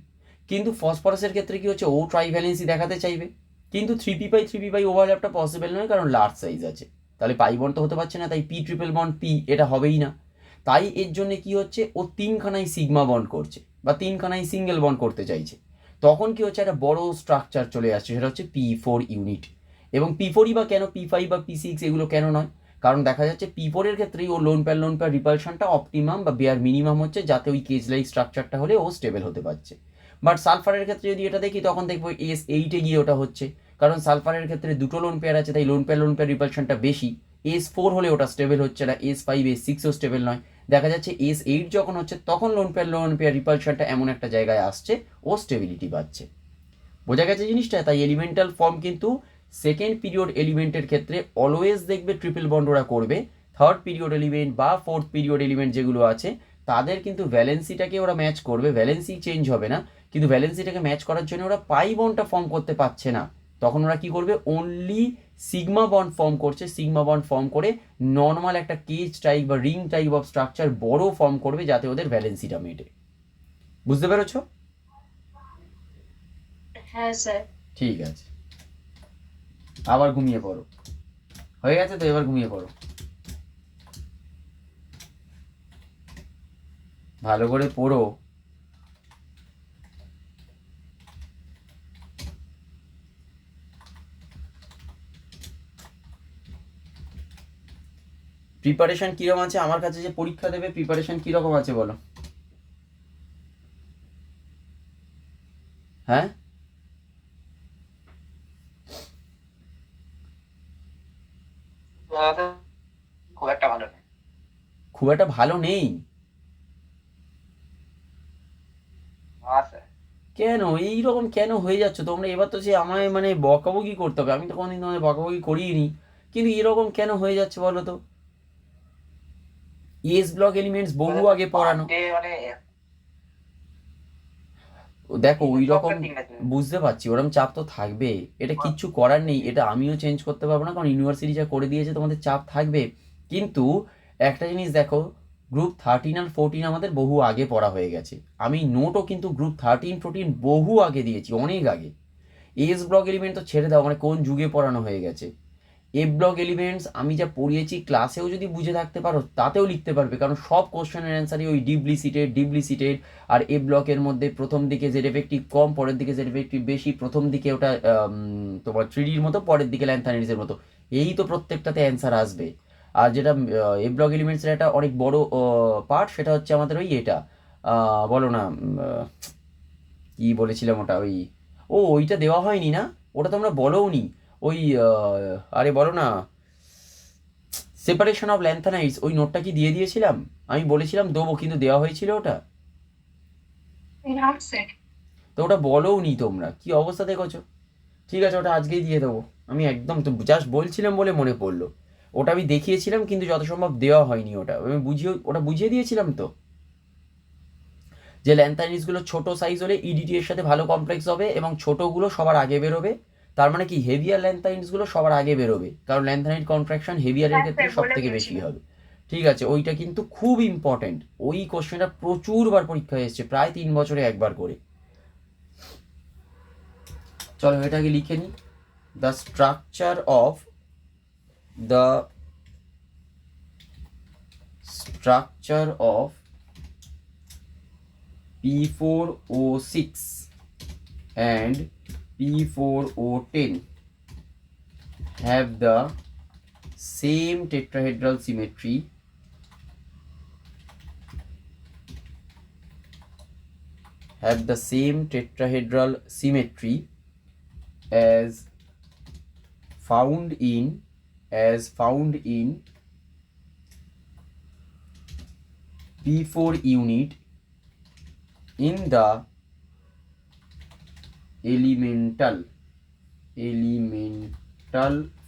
S1: কিন্তু ফসফরাসের ক্ষেত্রে কি হচ্ছে, ও ট্রাইভ্যালেন্সি দেখাতে চাইবে, কিন্তু 3p পাই ওভারল্যাপটা পসিবল নয়, কারণ লার্জ সাইজ আছে। তাহলে পাই বন্ড তো হতে পারছে না, তাই পি ট্রিপল বন্ড পি এটা হবেই না। তাই এর জন্য কি হচ্ছে, ও 3খানায় সিগমা বন্ড করছে বা 3খানায় সিঙ্গেল বন্ড করতে চাইছে। তখন কি হচ্ছে, একটা বড় স্ট্রাকচার চলে আসছে, সেটা হচ্ছে P4 ইউনিট। এবং P4ই বা কেন, P5 বা P6 এগুলো কেন নয়, কারণ দেখা যাচ্ছে P4 এর ক্ষেত্রেই ও লোন পেয়ার রিপালশনটা অপটিমাম বা বেয়ার মিনিমাম হচ্ছে, যাতে ওই কেজ লাইক স্ট্রাকচারটা হলে ও স্টেবল হতে পারছে। বাট সালফারের ক্ষেত্রে যদি এটা দেখি, তখন দেখবো S8-এ গিয়ে ওটা হচ্ছে, কারণ সালফারের ক্ষেত্রে দুটো লোন পেয়ার আছে, তাই লোন পেয়ার রিপালশনটা বেশি। S4 হলে ওটা স্টেবল হচ্ছে না, S5 S6ও স্টেবল নয়। দেখা যাচ্ছে S8 যখন হচ্ছে, তখন লোন পেয়ার রিপালশনটা এমন একটা জায়গায় আসছে, ও স্টেবিলিটি পাচ্ছে। বোঝা গেছে জিনিসটা? তাই এলিমেন্টাল ফর্ম কিন্তু সেকেন্ড পিরিয়ড এলিমেন্টের ক্ষেত্রে অলওয়েজ দেখবে ট্রিপল বন্ড ওরা করবে। থার্ড পিরিয়ড এলিমেন্ট বা ফোর্থ পিরিয়ড এলিমেন্ট যেগুলো আছে তাদের কিন্তু ভ্যালেন্সিটাকে ওরা ম্যাচ করবে, ভ্যালেন্সি চেঞ্জ হবে না, কিন্তু ভ্যালেন্সিটাকে ম্যাচ করার জন্য ওরা পাই বন্ডটা ফর্ম করতে পারছে না, তখন ওরা কি করবে, অনলি সিগমা বন্ড ফর্ম করছে, সিগমা বন্ড ফর্ম করে নর্মাল একটা কেজ টাইপ বা রিং টাইপ অফ স্ট্রাকচার বড় ফর্ম করবে যাতে ওদের ভ্যালেন্সিটা মেটে। বুঝতে পেরেছো?
S3: হ্যাঁ স্যার।
S1: ঠিক আছে, আবার ঘুমিয়ে পড়ো। হয়ে গেছে তো, এবার ঘুমিয়ে পড়ো, ভালো করে পড়ো। প্রিপারেশন কিরকম আছে? আমার কাছে যে পরীক্ষা দেবে প্রিপারেশন কিরকম আছে বলো? হ্যাঁ,
S2: খুব একটা ভালো নেই।
S1: খুব একটা ভালো নেই?
S2: হ্যাঁ স্যার।
S1: কেন এইরকম কেন হয়ে যাচ্ছে তোমরা? এবার তো সে আমায় মানে বকাবকি করতে হবে, আমি তো কোনোদিন তোমায় বকাবকি করিনি, কিন্তু এরকম কেন হয়ে যাচ্ছে বলো তো? এস ব্লক এলিমেন্টস বহু আগে পড়ানো।
S2: মানে
S1: দেখো ওই রকম,
S2: ঠিক আছে।
S1: বুঝতে পারছি ওরকম চাপ তো থাকবে, এটা কিচ্ছু করার নেই, এটা আমিও চেঞ্জ করতে পারবো না, কারণ ইউনিভার্সিটি যা করে দিয়েছে তোমাদের চাপ থাকবে। কিন্তু একটা জিনিস দেখো, গ্রুপ 13 আর 14 আমাদের বহু আগে পড়া হয়ে গেছে, আমি নোটও কিন্তু গ্রুপ 13-14 বহু আগে দিয়েছি, অনেক আগে। এস ব্লক এলিমেন্ট তো ছেড়ে দাও, মানে কোন যুগে পড়ানো হয়ে গেছে। এফ ব্লক এলিমেন্টস আমি যা পড়িয়েছি ক্লাসেও যদি বুঝে থাকতে পারো তাতেও লিখতে পারবে, কারণ সব কোশ্চেনের অ্যান্সারই ওই ডিপ্লিসিটেড। আর এ ব্লকের মধ্যে প্রথম দিকে জেড এফেক্টিভ কম, পরের দিকে জেড এফেক্টিভ বেশি, প্রথম দিকে ওটা তোমার 3Dর মতো, পরের দিকে ল্যান্থানিডসের মতো, এই তো প্রত্যেকটাতে অ্যান্সার আসবে। আর যেটা এ ব্লক এলিমেন্টসের একটা অনেক বড় পার্ট, সেটা হচ্ছে আমাদের ওই এটা বলো না, কি বলেছিলাম ওটা, ওই ওইটা দেওয়া হয়নি না, ওটা তোমরা বলোও নি, ওই আরে বলো না, সেপারেশন অফ ল্যান্থানাইটস, ওই নোটটা কি দিয়ে দিয়েছিলাম? আমি বলেছিলাম দেবো, কিন্তু দেওয়া হয়েছিল ওটা? তো ওটা বলোও নি তোমরা, কি অবস্থা দেখেছো। ঠিক আছে, ওটা আজকেই দিয়ে দেবো, আমি একদম তো জাস্ট বলছিলাম বলে মনে পড়লো, ওটা আমি দেখিয়েছিলাম কিন্তু যত সম্ভব দেওয়া হয়নি, ওটা আমি বুঝিয়ে দিয়েছিলাম তো, যে ল্যান্থানিডসগুলো ছোট সাইজ হলে ইডিটি এর সাথে ভালো কমপ্লেক্স হবে এবং ছোটগুলো সবার আগে বেরোবে। তার মানে কি, হেভিয়ার ল্যান্থানিডসগুলো সবার আগে বেরোবে, কারণ ল্যান্থানিড কন্ট্রাকশন হেভিয়ারের ক্ষেত্রে সব থেকে বেশি হবে। ঠিক আছে, ওইটা কিন্তু খুব ইম্পর্টেন্ট, ওই কোশ্চেনটা প্রচুরবার পরীক্ষায় এসছে, প্রায় 3 বছরে একবার করে। চলো এটাকে লিখে নিই, the structure of P4O6 and P4O10 have the same tetrahedral symmetry as found in P4 unit in the elemental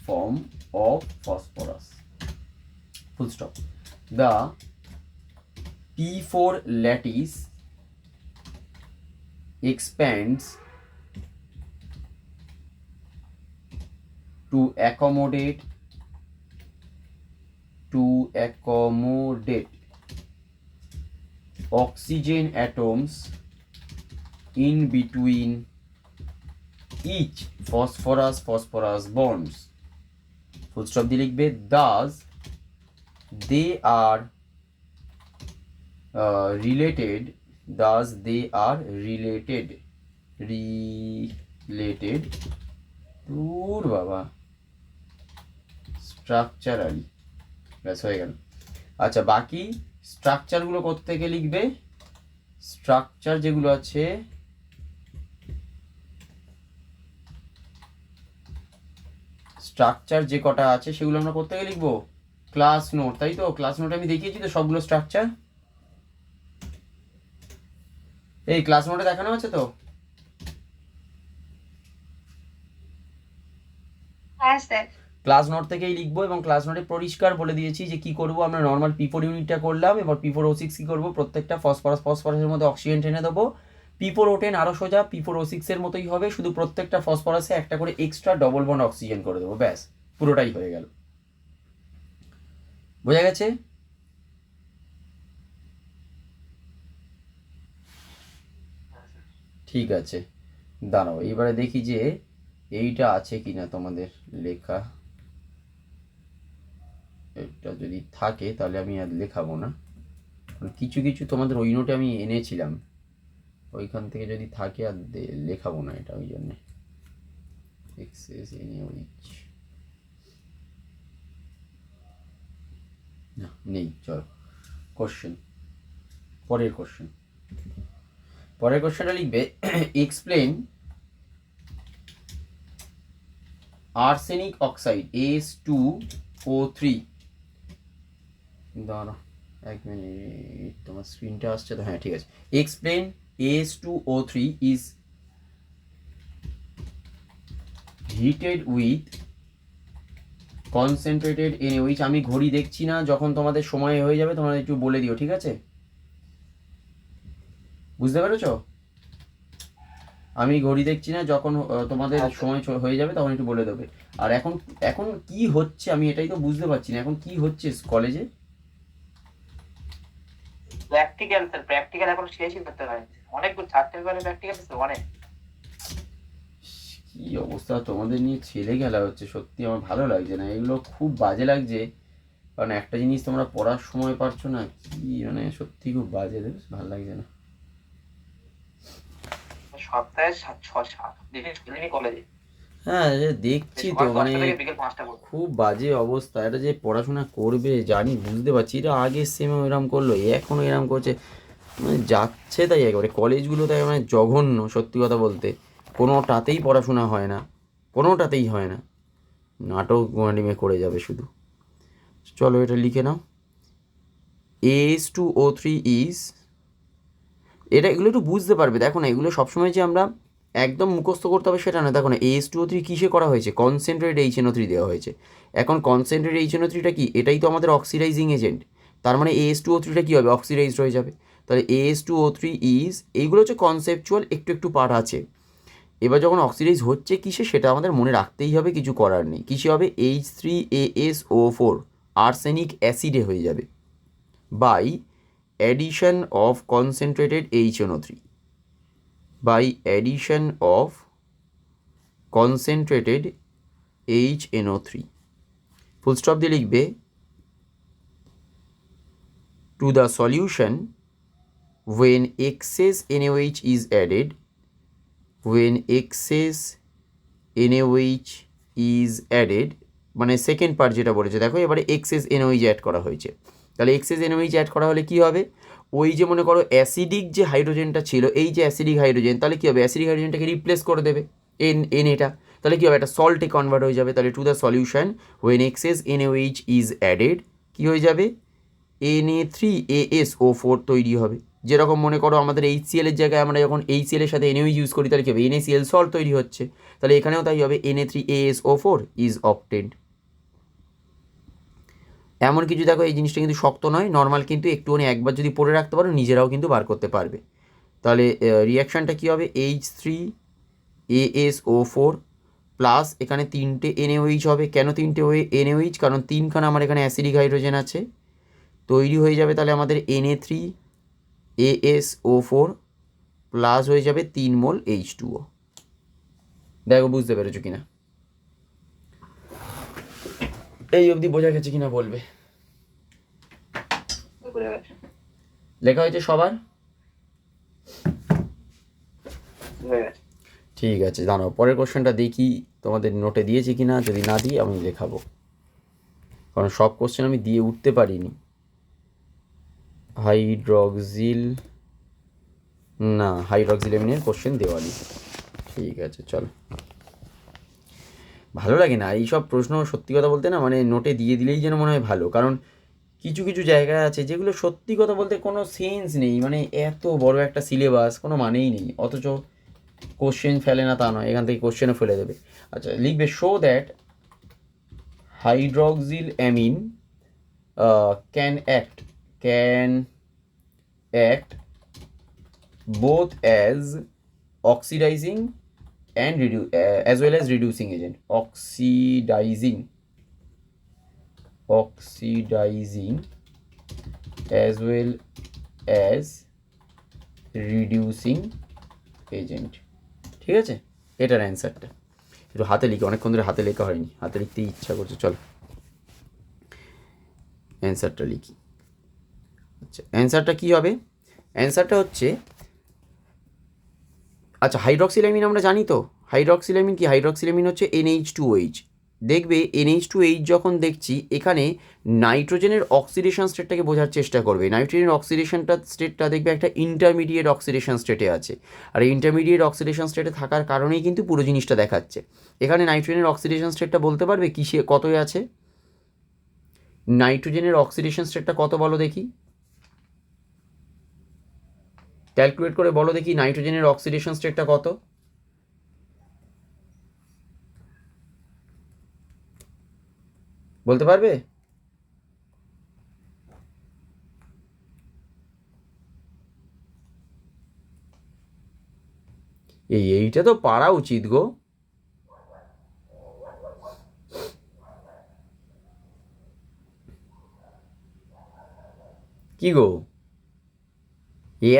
S1: form of phosphorus. Full stop. The P4 lattice expands to accommodate oxygen atoms in between each phosphorus bonds. Full stop দিয়ে লিখবে, thus they are related দূর বাবা, structurally, ব্যাস হয়ে গেল। আচ্ছা, বাকি স্ট্রাকচারগুলো কোত্থেকে লিখবে? স্ট্রাকচার যেগুলো আছে, স্ট্রাকচার যে কটা আছে সেগুলো আমরা কোত্থেকে লিখবো? ক্লাস নোট, তাই তো? ক্লাস নোট আমি দেখিয়েছি তো সবগুলো স্ট্রাকচার, এই ক্লাস নোটে দেখানো আছে তো।
S3: হ্যাঁ স্যার।
S1: ক্লাস নোট থেকেই লিখবো এবং ক্লাস নোটে পরিষ্কার বলে দিয়েছি যে কি করব। আমরা নর্মাল P4 ইউনিটটা করলাম, এবার P4O6 কি করবো, প্রত্যেকটা ফসফরাসের মধ্যে অক্সিজেন টেনে দেবো। P4O10 আরও সোজা P4O6 এর মতোই হবে, শুধু প্রত্যেকটা ফসফরাসে একটা করে এক্সট্রা ডবল বন্ড অক্সিজেন করে দেবো, ব্যাস পুরোটাই হয়ে গেল। বোঝা গেছে? ঠিক আছে, দাঁড়াও এবারে দেখি যে এইটা আছে কিনা তোমাদের লেখা। এটা যদি থাকে তাহলে আমি আর লেখাবো না, কিছু কিছু তোমাদের ওই নোটে আমি এনেছিলাম, ওইখান থেকে যদি থাকে আর লেখাবো না এটা, ওই জন্যে এক্সেস NaOH না নেই। চলো কোশ্চেন, পরের কোশ্চেনটা লিখবে এক্সপ্লেন আর্সেনিক অক্সাইড As2O3। দাঁড়া এক মিনিট, তোমার স্ক্রিনটা আসছে তো? হ্যাঁ ঠিক আছে। Explain As2O3 is heated with concentrated NaOH। আমি ঘড়ি দেখছি না, যখন তোমাদের সময় হয়ে যাবে তোমরা একটু বলে দিও, ঠিক আছে? বুঝতে পেরেছো? আমি ঘড়ি দেখছি না, যখন তোমাদের সময় হয়ে যাবে তখন একটু বলে দেবে। আর এখন কি হচ্ছে আমি এটাই তো বুঝতে পারছি না, এখন কি হচ্ছে কলেজে?
S2: প্র্যাকটিক্যাল এখন শেষই করতে হয়, অনেকগুলো 4 পেপারের প্র্যাকটিক্যাল আছে অনেক।
S1: কি অবস্থা তোমাদের নিয়ে, ছেলে খেলা হচ্ছে, সত্যি আমার ভালো লাগছে না, এগুলো খুব বাজে লাগছে। কারণ একটা জিনিস তোমরা পড়ার সময় পারছো না, কি মানে সত্যি খুব বাজে, ভালো লাগছে না।
S2: সপ্তাহে 6-7 দিন কলেজে।
S1: হ্যাঁ দেখছি তো, মানে খুব বাজে অবস্থা। এটা যে পড়াশোনা করবে জানি, বুঝতে পারছি, এটা আগের সেমে এরম করলো, এখনও এরম করছে, মানে যাচ্ছে তাই একেবারে। কলেজগুলো তাই মানে জঘন্য, সত্যি কথা বলতে কোনোটাতেই পড়াশোনা হয় না, কোনোটাতেই হয় না, নাটক গোয়ানিমে করে যাবে শুধু। চলো এটা লিখে নাও, As2O3 ইজ, এগুলো একটু বুঝতে পারবে। দেখো না, এগুলো সবসময় যে আমরা একদম মুখস্থ করতে হবে সেটা না। দেখো না, As2O3 কিসে করা হয়েছে, কনসেন্ট্রেট HNO3 দেওয়া হয়েছে। এখন কনসেন্ট্রেট HNO3টা কি, এটাই তো আমাদের অক্সিডাইজিং এজেন্ট, তার মানে As2O3টা কী হবে, অক্সিডাইজড হয়ে যাবে। তাহলে As2O3 ইজ, এইগুলো হচ্ছে কনসেপচুয়াল, একটু একটু পার্ট আছে। এবার যখন অক্সিডাইজ হচ্ছে কিসে সেটা আমাদের মনে রাখতেই হবে, কিছু করার নেই। কিসে হবে, H3ASO4 আর্সেনিক অ্যাসিডে হয়ে যাবে, by addition of concentrated HNO3, by addition of concentrated HNO3, full stop দিয়ে লিখবে, to the solution when excess NaOH is added, when excess NaOH is added, মানে সেকেন্ড পার্ট যেটা বলেছে, দেখো এবারে এক্সেস NaOH অ্যাড করা হয়েছে। তাহলে এক্সেস NaOH অ্যাড করা হলে কী হবে, ওই যে মনে করো অ্যাসিডিক যে হাইড্রোজেনটা ছিল, এই যে অ্যাসিডিক হাইড্রোজেন, তাহলে কী হবে, অ্যাসিডিক হাইড্রোজেনটাকে রিপ্লেস করে দেবে এটা, তাহলে কী হবে, একটা সল্টে কনভার্ট হয়ে যাবে। তাহলে to the solution when excess NaOH is added, কী হয়ে যাবে, Na3ASO4 তৈরি হবে। যেরকম মনে করো আমাদের HCl এর জায়গায় আমরা যখন HCl এর সাথে NaOH ইউজ করি, তাহলে কী হবে, NaCl সল্ট তৈরি হচ্ছে। তাহলে এখানেও তাই হবে, Na3ASO4 ইজ অবটেন্ড। এমন কিছু, দেখো এই জিনিসটা কিন্তু শক্ত নয়, নর্মাল, কিন্তু একটুখানি একবার যদি পড়ে রাখতে পারো নিজেরাও কিন্তু বার করতে পারবে। তাহলে রিয়াকশানটা কী হবে, H3ASO4 প্লাস এখানে 3টে NaOH হবে। কেন 3টে NaOH, কারণ 3খানা আমার এখানে অ্যাসিডিক হাইড্রোজেন আছে, তৈরি হয়ে যাবে তাহলে আমাদের Na3ASO4 প্লাস হয়ে যাবে 3 মোল H2O। দেখো বুঝতে পেরেছো কিনা, এই অবধি বোঝা গেছে কিনা বলবে। লেখা হয়েছে সবার? ঠিক আছে, দাঁড়াও পরের কোশ্চেনটা দেখি তোমাদের নোটে দিয়েছি কিনা, যদি না দিই আমি লেখাবো, কারণ সব কোশ্চেন আমি দিয়ে উঠতে পারিনি। হাইড্রক্সিল অ্যামিনের কোশ্চেন দেওয়া নেই। ঠিক আছে চলো, ভালো লাগে না এইসব প্রশ্ন, সত্যি কথা বলতে না, মানে নোটে দিয়ে দিলেই যেন মনে হয় ভালো। কারণ কিছু কিছু জায়গা আছে যেগুলো সত্যি কথা বলতে কোনো সেন্স নেই, মানে এত বড় একটা সিলেবাস, কোনো মানেই নেই, অথচ কোশ্চেন ফেলে না তা নয়, এখান থেকে কোশ্চেনও ফেলে দেবে। আচ্ছা লিখবে, show that hydroxyl amine can act both as oxidizing and as well as reducing agent. Oxidizing as well as reducing agent. ঠিক আছে, এটার অ্যান্সারটা একটু হাতে লিখে, অনেকক্ষণ ধরে হাতে লেখা হয়নি, হাতে লিখতে ইচ্ছা করছে, চলো অ্যান্সারটা লিখি। আচ্ছা, অ্যান্সারটা কী হবে? অ্যান্সারটা হচ্ছে, আচ্ছা হাইড্রক্সিলামিন আমরা জানি তো, হাইড্রক্সিলামিন কি? হাইড্রক্সিলামিন হচ্ছে NH2OH। দেখবে NH2OH যখন দেখছি এখানে নাইট্রোজেনের অক্সিডেশন স্টেটটাকে বোঝার চেষ্টা করবে। নাইট্রোজেনের অক্সিডেশনটা স্টেটটা দেখবে একটা ইন্টারমিডিয়েট অক্সিডেশন স্টেটে আছে, আর ইন্টারমিডিয়েট অক্সিডেশন স্টেটে থাকার কারণেই কিন্তু পুরো জিনিসটা দেখাচ্ছে। এখানে নাইট্রোজেনের অক্সিডেশন স্টেটটা বলতে পারবে কিসে কতই আছে? নাইট্রোজেনের অক্সিডেশন স্টেটটা কত বলো দেখি, ক্যালকুলেট করে বলো দেখি নাইট্রোজেনের অক্সিডেশন স্টেটটা কত? বলতে পারবে? এইটা তো পারা উচিত গো। কি গো,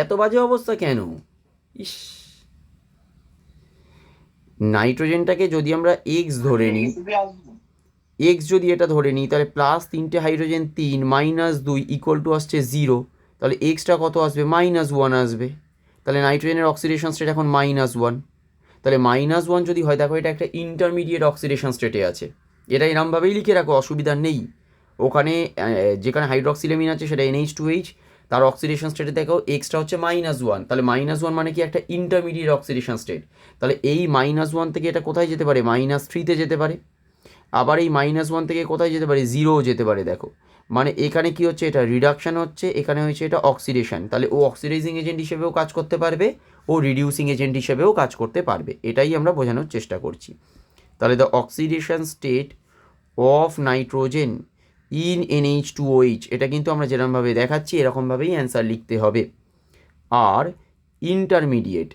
S1: এত বাজে অবস্থা কেন? ইস, নাইট্রোজেনটাকে যদি আমরা এক্স ধরে নিই, এক্স যদি এটা ধরে নিই, তাহলে প্লাস 3টে হাইড্রোজেন 3 -2 ইকুয়াল টু আসছে 0, তাহলে এক্সটা কত আসবে? -1 আসবে। তাহলে নাইট্রোজেনের অক্সিডেশন স্টেট এখন -1, তাহলে -1 যদি হয়, দেখো এটা একটা ইন্টারমিডিয়েট অক্সিডেশন স্টেটে আছে, এটা এরমভাবেই লিখে রাখো, অসুবিধা নেই। ওখানে যেখানে হাইড্রক্সিলামিন আছে সেটা NH2H, তার অক্সিডেশন স্টেটে দেখো এক্সটা হচ্ছে -1, তাহলে -1 মানে কি? একটা ইন্টারমিডিয়েট অক্সিডেশন স্টেট। তাহলে এই -1 থেকে এটা কোথায় যেতে পারে? -3তে যেতে পারে। আবার এই -1 থেকে কোথায় যেতে পারে? 0 যেতে পারে। দেখো মানে এখানে কি হচ্ছে? এটা রিডাকশান হচ্ছে, এখানে হচ্ছে এটা অক্সিডেশন। তাহলে ও অক্সিডাইজিং এজেন্ট হিসেবেও কাজ করতে পারবে, ও রিডিউসিং এজেন্ট হিসেবেও কাজ করতে পারবে, এটাই আমরা বোঝানোর চেষ্টা করছি। তাহলে the oxidation state of nitrogen in NH2OH, এটা কিন্তু আমরা যেরকমভাবে দেখাচ্ছি এরকমভাবেই অ্যান্সার লিখতে হবে। আর intermediate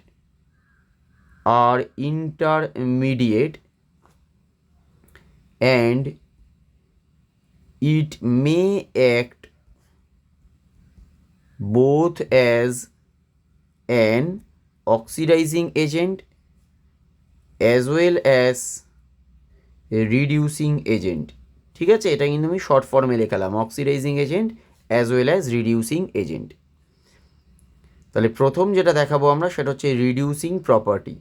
S1: and it may act both as an oxidizing agent as well as a reducing agent। ঠিক আছে, এটা কিন্তু আমি শর্ট ফর্মে লেখালাম, oxidising agent as well as reducing agent. তাহলে প্রথম যেটা দেখাবো আমরা সেটা হচ্ছে রিডিউসিং প্রপার্টি।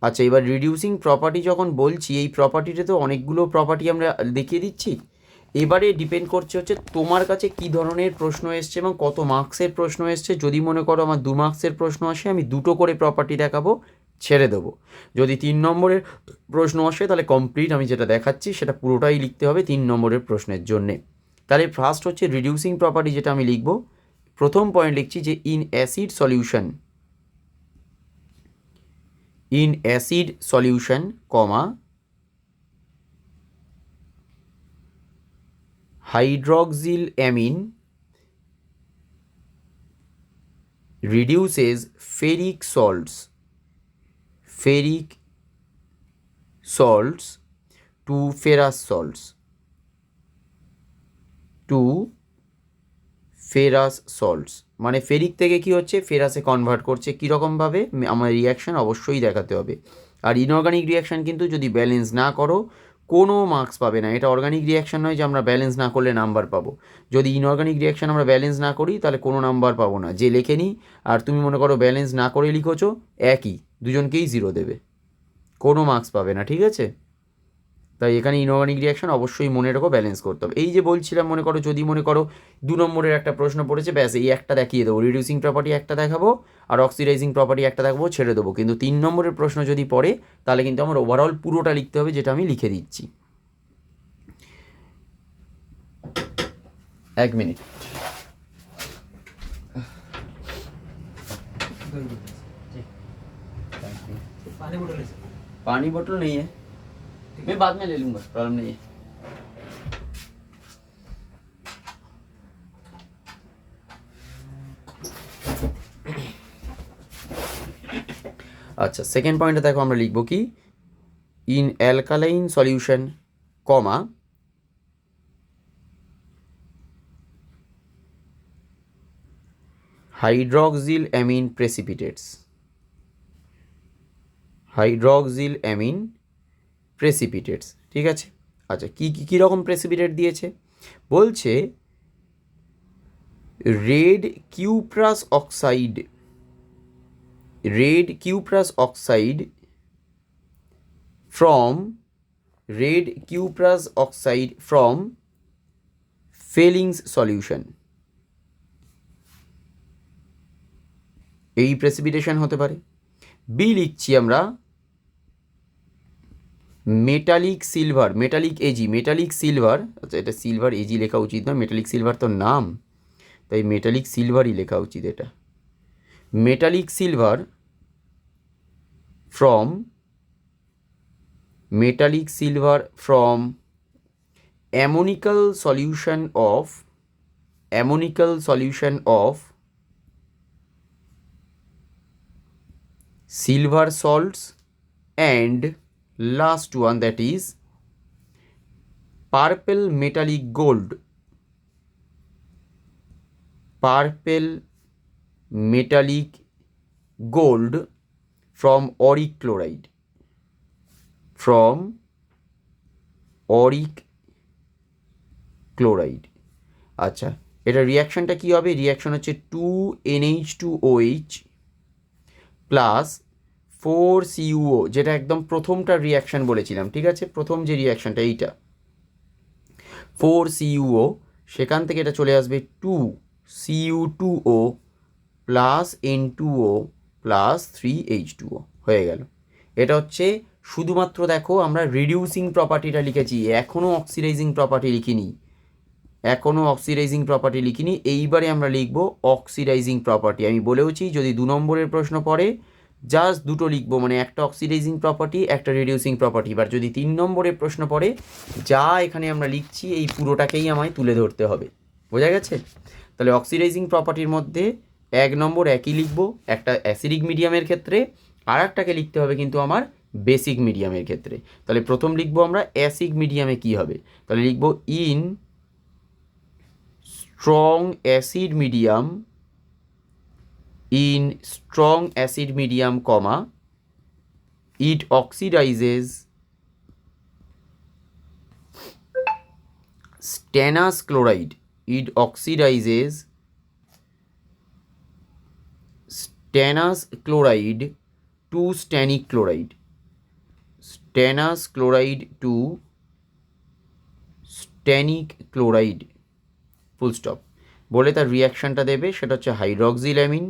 S1: আচ্ছা, এবার রিডিউসিং প্রপার্টি যখন বলছি, এই প্রপার্টিতে তো অনেকগুলো প্রপার্টি আমরা দেখিয়ে দিচ্ছি। এবারে ডিপেন্ড করছে হচ্ছে তোমার কাছে কী ধরনের প্রশ্ন এসছে এবং কত মার্কসের প্রশ্ন এসছে। যদি মনে করো আমার 2 মার্কসের প্রশ্ন আসে, আমি 2টো করে প্রপার্টি দেখাবো, ছেড়ে দেবো। যদি 3 নম্বরের প্রশ্ন আসে, তাহলে কমপ্লিট আমি যেটা দেখাচ্ছি সেটা পুরোটাই লিখতে হবে 3 নম্বরের প্রশ্নের জন্যে। তাহলে ফার্স্ট হচ্ছে রিডিউসিং প্রপার্টি, যেটা আমি লিখব, প্রথম পয়েন্ট লিখছি যে in acid solution, comma, hydroxyl amine reduces ferric salts to ferrous salts মানে ফেরিক থেকে কি হচ্ছে? ফেরাসে কনভার্ট করছে। কীরকমভাবে? আমার রিয়াকশান অবশ্যই দেখাতে হবে। আর ইনঅর্গানিক রিয়াকশান কিন্তু যদি ব্যালেন্স না করো কোনো মার্কস পাবে না। এটা অর্গানিক রিয়াকশান নয় যে আমরা ব্যালেন্স না করলে নাম্বার পাবো। যদি ইনঅর্গানিক রিয়াকশান আমরা ব্যালেন্স না করি তাহলে কোনো নাম্বার পাবো না। যে লেখে নিই আর তুমি মনে করো ব্যালেন্স না করে লিখোছো, একই, দুজনকেই 0 দেবে, কোনো মার্কস পাবে না। ঠিক আছে, তাই এখানে ইনঅর্গানিক রিয়াকশান অবশ্যই মনে রাখো, ব্যালেন্স করতে হবে। এই যে বলছিলাম, মনে করো যদি মনে করো 2 নম্বরের একটা প্রশ্ন পড়েছে, ব্যাস এই একটা দেখিয়ে দেবো, রিডিউসিং প্রপার্টি একটা দেখাবো আর অক্সিডাইজিং প্রপার্টি একটা দেখাবো, ছেড়ে দেবো। কিন্তু 3 নম্বরের প্রশ্ন যদি পড়ে তাহলে কিন্তু আমার ওভারঅল পুরোটা লিখতে হবে, যেটা আমি লিখে দিচ্ছি। 1 মিনিট। पानी बोतल नहीं है, मैं बाद में ले लूँगा, प्रॉब्लम नहीं है। আচ্ছা, সেকেন্ড পয়েন্টে দেখো আমরা লিখব কি, in alkaline solution comma hydroxyl amine precipitates, hydroxyl amine precipitates, ঠিক আছে। আচ্ছা, কী রকম প্রেসিপিটেট দিয়েছে বলছে, red cuprous oxide, red cuprous oxide from red cuprous oxide from Fehling's solution, এই প্রেসিপিটেশন হতে পারে। বি লিখছি আমরা metallic silver, metallic AG, metallic silver, আচ্ছা এটা সিলভার এজি লেখা উচিত না, মেটালিক সিলভার তো নাম, তাই মেটালিক সিলভারই লেখা উচিত এটা। Metallic silver from metallic silver from ammonical solution of silver salts, and last one that is purple metallic gold, purple metallic gold from auric chloride, from auric chloride। আচ্ছা, এটা রিয়াকশানটা কী হবে, reaction হচ্ছে 2NH2OH প্লাস 4CuO, যেটা একদম প্রথমটা reaction বলেছিলাম, ঠিক আছে, প্রথম যে রিয়াকশানটা এইটা 4CuO, সেখান থেকে এটা চলে আসবে 2Cu2O plus N2O plus 3H2O হয়ে গেল। এটা হচ্ছে শুধুমাত্র দেখো আমরা রিডিউসিং প্রপার্টিটা লিখেছি, এখনও অক্সিডাইজিং প্রপার্টি লিখিনি, এইবারে আমরা লিখব অক্সিডাইজিং প্রপার্টি। আমি বলেওছি যদি 2 নম্বরের প্রশ্ন পড়ে জাস্ট দুটো লিখবো, মানে একটা অক্সিডাইজিং প্রপার্টি, একটা রিডিউসিং প্রপার্টি। এবার যদি 3 নম্বরের প্রশ্ন পড়ে যা এখানে আমরা লিখছি এই পুরোটাকেই আমায় তুলে ধরতে হবে, বোঝা গেছে? তাহলে অক্সিডাইজিং প্রপার্টির মধ্যে 1 নম্বর একই লিখবো, একটা অ্যাসিডিক মিডিয়ামের ক্ষেত্রে, আর একটাকে লিখতে হবে কিন্তু আমার বেসিক মিডিয়ামের ক্ষেত্রে। তাহলে প্রথম লিখবো আমরা অ্যাসিড মিডিয়ামে কি হবে, তাহলে লিখবো in strong acid medium, comma, it oxidizes stannous chloride, to stannic chloride, full stop বলে তার রিয়াকশানটা দেবে, সেটা হচ্ছে hydroxyl amine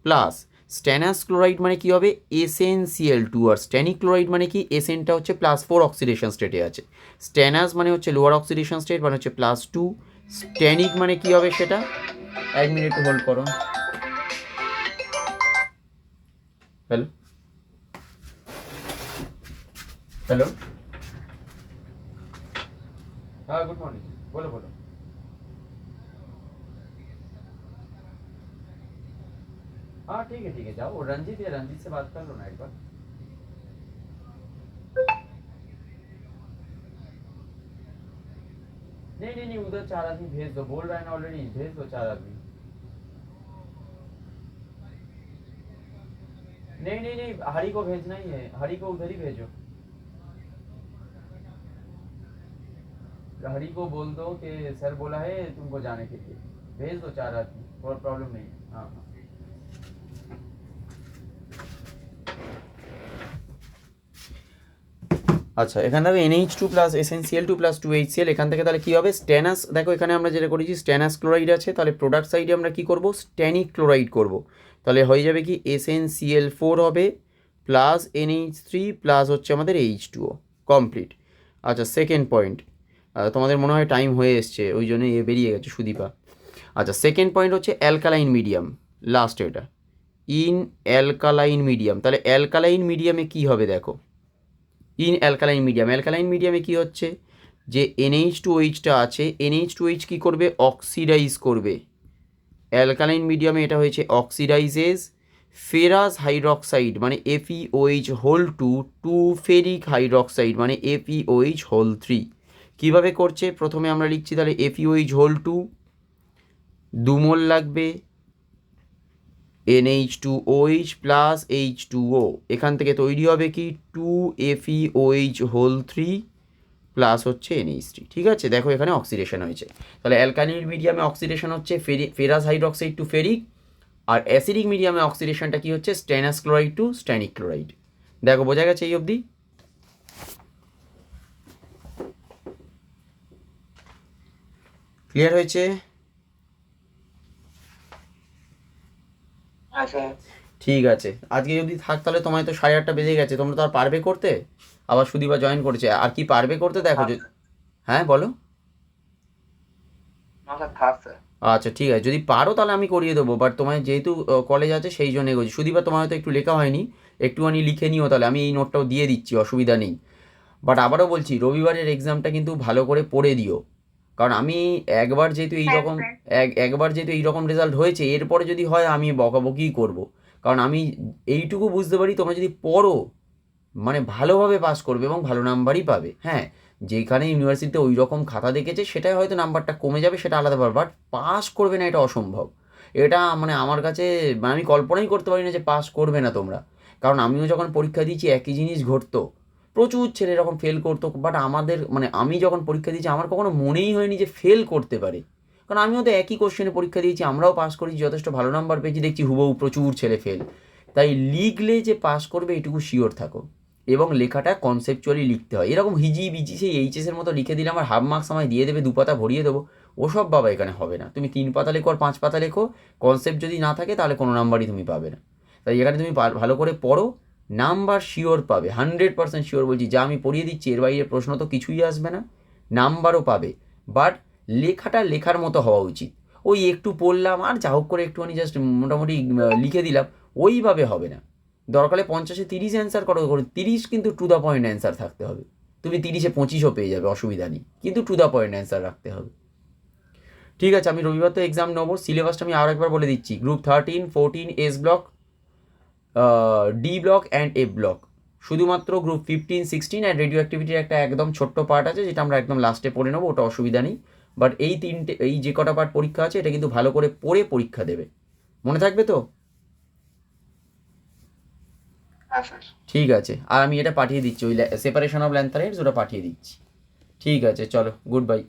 S1: plus stannous chloride মানে কি হবে SnCl2, আর স্ট্যানিক ক্লোরাইড মানে কি এসএনটা হচ্ছে +4 অক্সিডেশন স্টেটে আছে, স্ট্যানাস মানে হচ্ছে লোয়ার অক্সিডেশন স্টেট মানে হচ্ছে +2, স্ট্যানিক মানে কি হবে সেটা, 1 মিনিট হোল্ড করো। হ্যালো হ্যাঁ, গুড মর্নিং, বলো। हाँ ठीक है जाओ, रंजीत से बात कर लो ना एक बार। नहीं उधर 4 आदमी भेज दो, बोल रहा है ना ऑलरेडी, भेज दो 4 आदमी। नहीं हरी को भेजना ही है, हरी को उधर ही भेजो, हरी को बोल दो कि सर बोला है तुमको जाने के लिए, भेज दो 4 आदमी, कोई प्रॉब्लम नहीं है। हाँ আচ্ছা, এখান থেকে NH2 plus SnCl2 plus 2HCl, এখান থেকে তাহলে কী হবে স্ট্যানাস, দেখো এখানে আমরা যেটা করেছি স্ট্যানাস ক্লোরাইড আছে, তাহলে প্রোডাক্ট সাইডে আমরা কী করব স্ট্যানিক ক্লোরাইড করব, তাহলে হয়ে যাবে কি SnCl4 হবে প্লাস NH3 প্লাস হচ্ছে আমাদের H2O, কমপ্লিট। আচ্ছা, সেকেন্ড পয়েন্ট, তোমাদের মনে হয় টাইম হয়ে এসছে ওই জন্য বেরিয়ে গেছে সুদীপা। আচ্ছা, সেকেন্ড পয়েন্ট হচ্ছে অ্যালকালাইন মিডিয়াম, লাস্ট এটা ইন অ্যালকালাইন মিডিয়াম, তাহলে অ্যালকালাইন মিডিয়ামে কী হবে দেখো, ইন অ্যালকালাইন মিডিয়ামে কী হচ্ছে যে NH2OH আছে, NH2OH কী করবে অক্সিডাইজ করবে, অ্যালকালাইন মিডিয়ামে এটা হয়েছে অক্সিডাইজেস ফেরাস হাইড্রক্সাইড মানে FeOH হোল 2 ফেরিক হাইড্রক্সাইড মানে FeOH হোল 3। কীভাবে করছে প্রথমে আমরা লিখছি তাহলে FeOH হোল 2 2 মোল লাগবে NH2OH প্লাস H2O, এখান থেকে তৈরি হবে কি 2 FeOH হোল 3 প্লাস হচ্ছে NH3। ঠিক আছে, দেখো এখানে অক্সিডেশন হয়েছে। তাহলে অ্যালকাইল মিডিয়ামে অক্সিডেশন হচ্ছে ফেরাস হাইড্রক্সাইড টু ফেরিক, আর অ্যাসিডিক মিডিয়ামে অক্সিডেশনটা কি হচ্ছে স্টেনাস ক্লোরাইড টু স্ট্যানিক ক্লোরাইড। দেখো বোঝা গেছে এই অবধি? ক্লিয়ার হয়েছে?
S2: আচ্ছা
S1: ঠিক আছে, আজকে যদি থাক তাহলে তোমায় তো 8:30 বেজে গেছে, তোমরা তো আর পারবে করতে? আবার সুদীপা জয়েন করেছে, আর কি পারবে করতে দেখো হ্যাঁ বলো।
S2: না স্যার থাক স্যার।
S1: আচ্ছা ঠিক আছে, যদি পারো তাহলে আমি করিয়ে দেবো, বাট তোমার যেহেতু কলেজ আছে সেই জন্য এগোচ্ছি। সুদীপা তোমার হয়তো একটু লেখা হয়নি, একটুখানি লিখে নিও, তাহলে আমি এই নোটটাও দিয়ে দিচ্ছি, অসুবিধা নেই। বাট আবারও বলছি রবিবারের এক্সামটা কিন্তু ভালো করে পড়ে দিও, কারণ আমি একবার যেহেতু এইরকম রেজাল্ট হয়েছে, এরপরে যদি হয় আমি বকাবকি করব, কারণ আমি এইটুকু বুঝতে পারি তোমরা যদি পড়ো মানে ভালোভাবে পাস করবে এবং ভালো নাম্বারই পাবে। হ্যাঁ, যেখানে ইউনিভার্সিটিতে ওই রকম খাতা দেখেছে সেটাই হয়তো নাম্বারটা কমে যাবে, সেটা আলাদা ব্যাপার, বাট পাস করবে না এটা অসম্ভব। এটা মানে আমার কাছে মানে আমি কল্পনাই করতে পারি না যে পাস করবে না তোমরা, কারণ আমিও যখন পরীক্ষা দিয়েছি একই জিনিস ঘটতো, প্রচুর ছেলে এরকম ফেল করতো, বাট আমাদের মানে আমি যখন পরীক্ষা দিয়েছি আমার কখনো মনেই হয়নি যে ফেল করতে পারে, কারণ আমিও তো একই কোশ্চেনে পরীক্ষা দিয়েছি, আমরাও পাস করেছি, যথেষ্ট ভালো নাম্বার পেয়েছি, দেখছি হুবহু প্রচুর ছেলে ফেল। তাই লিখলে যে পাস করবে এইটুকু শিওর থাকো, এবং লেখাটা কনসেপচুয়ালি লিখতে হয়। এরকম হিজি বিজি সেই এইচএসের মতো লিখে দিলে আমার হাফ মার্কস আমায় দিয়ে দেবে, 2 পাতা ভরিয়ে দেবো, ওসব বাবা এখানে হবে না। তুমি 3 পাতা লেখো আর 5 পাতা লেখো, কনসেপ্ট যদি না থাকে তাহলে কোনো নাম্বারই তুমি পাবে না। তাই এখানে তুমি ভালো করে পড়ো, নাম্বার শিওর পাবে, 100% শিওর বলছি, যা আমি পড়িয়ে দিচ্ছি এর বাইরে প্রশ্ন তো কিছুই আসবে না, নাম্বারও পাবে, বাট লেখাটা লেখার মতো হওয়া উচিত। ওই একটু পড়লাম আর যা হোক করে একটুখানি জাস্ট মোটামুটি লিখে দিলাম, ওইভাবে হবে না। দরকারে 50-এ 30 অ্যান্সার করো, 30 কিন্তু টু দ্য পয়েন্ট অ্যান্সার থাকতে হবে। তুমি 30-এ 25ও পেয়ে যাবে, অসুবিধা নেই, কিন্তু টু দ্য পয়েন্ট অ্যান্সার রাখতে হবে। ঠিক আছে, আমি রবিবার তো এক্সাম নেবো, সিলেবাসটা আমি আরও একবার বলে দিচ্ছি। Group 13, 14 S block, D block and F block, শুধুমাত্র গ্রুপ 15, 16 অ্যান্ড রেডিও অ্যাক্টিভিটির একটা একদম ছোট্ট পার্ট আছে যেটা আমরা একদম লাস্টে পড়ে নেবো, ওটা অসুবিধা নেই। বাট এই যে কটা পার্ট পরীক্ষা আছে এটা কিন্তু ভালো করে পড়ে পরীক্ষা দেবে, মনে থাকবে তো?
S2: হ্যাঁ স্যার।
S1: ঠিক আছে, আর আমি এটা পাঠিয়ে দিচ্ছি, ওই সেপারেশন অফ ল্যান্থারাইডস ওটা পাঠিয়ে দিচ্ছি। ঠিক আছে, চলো, গুড বাই।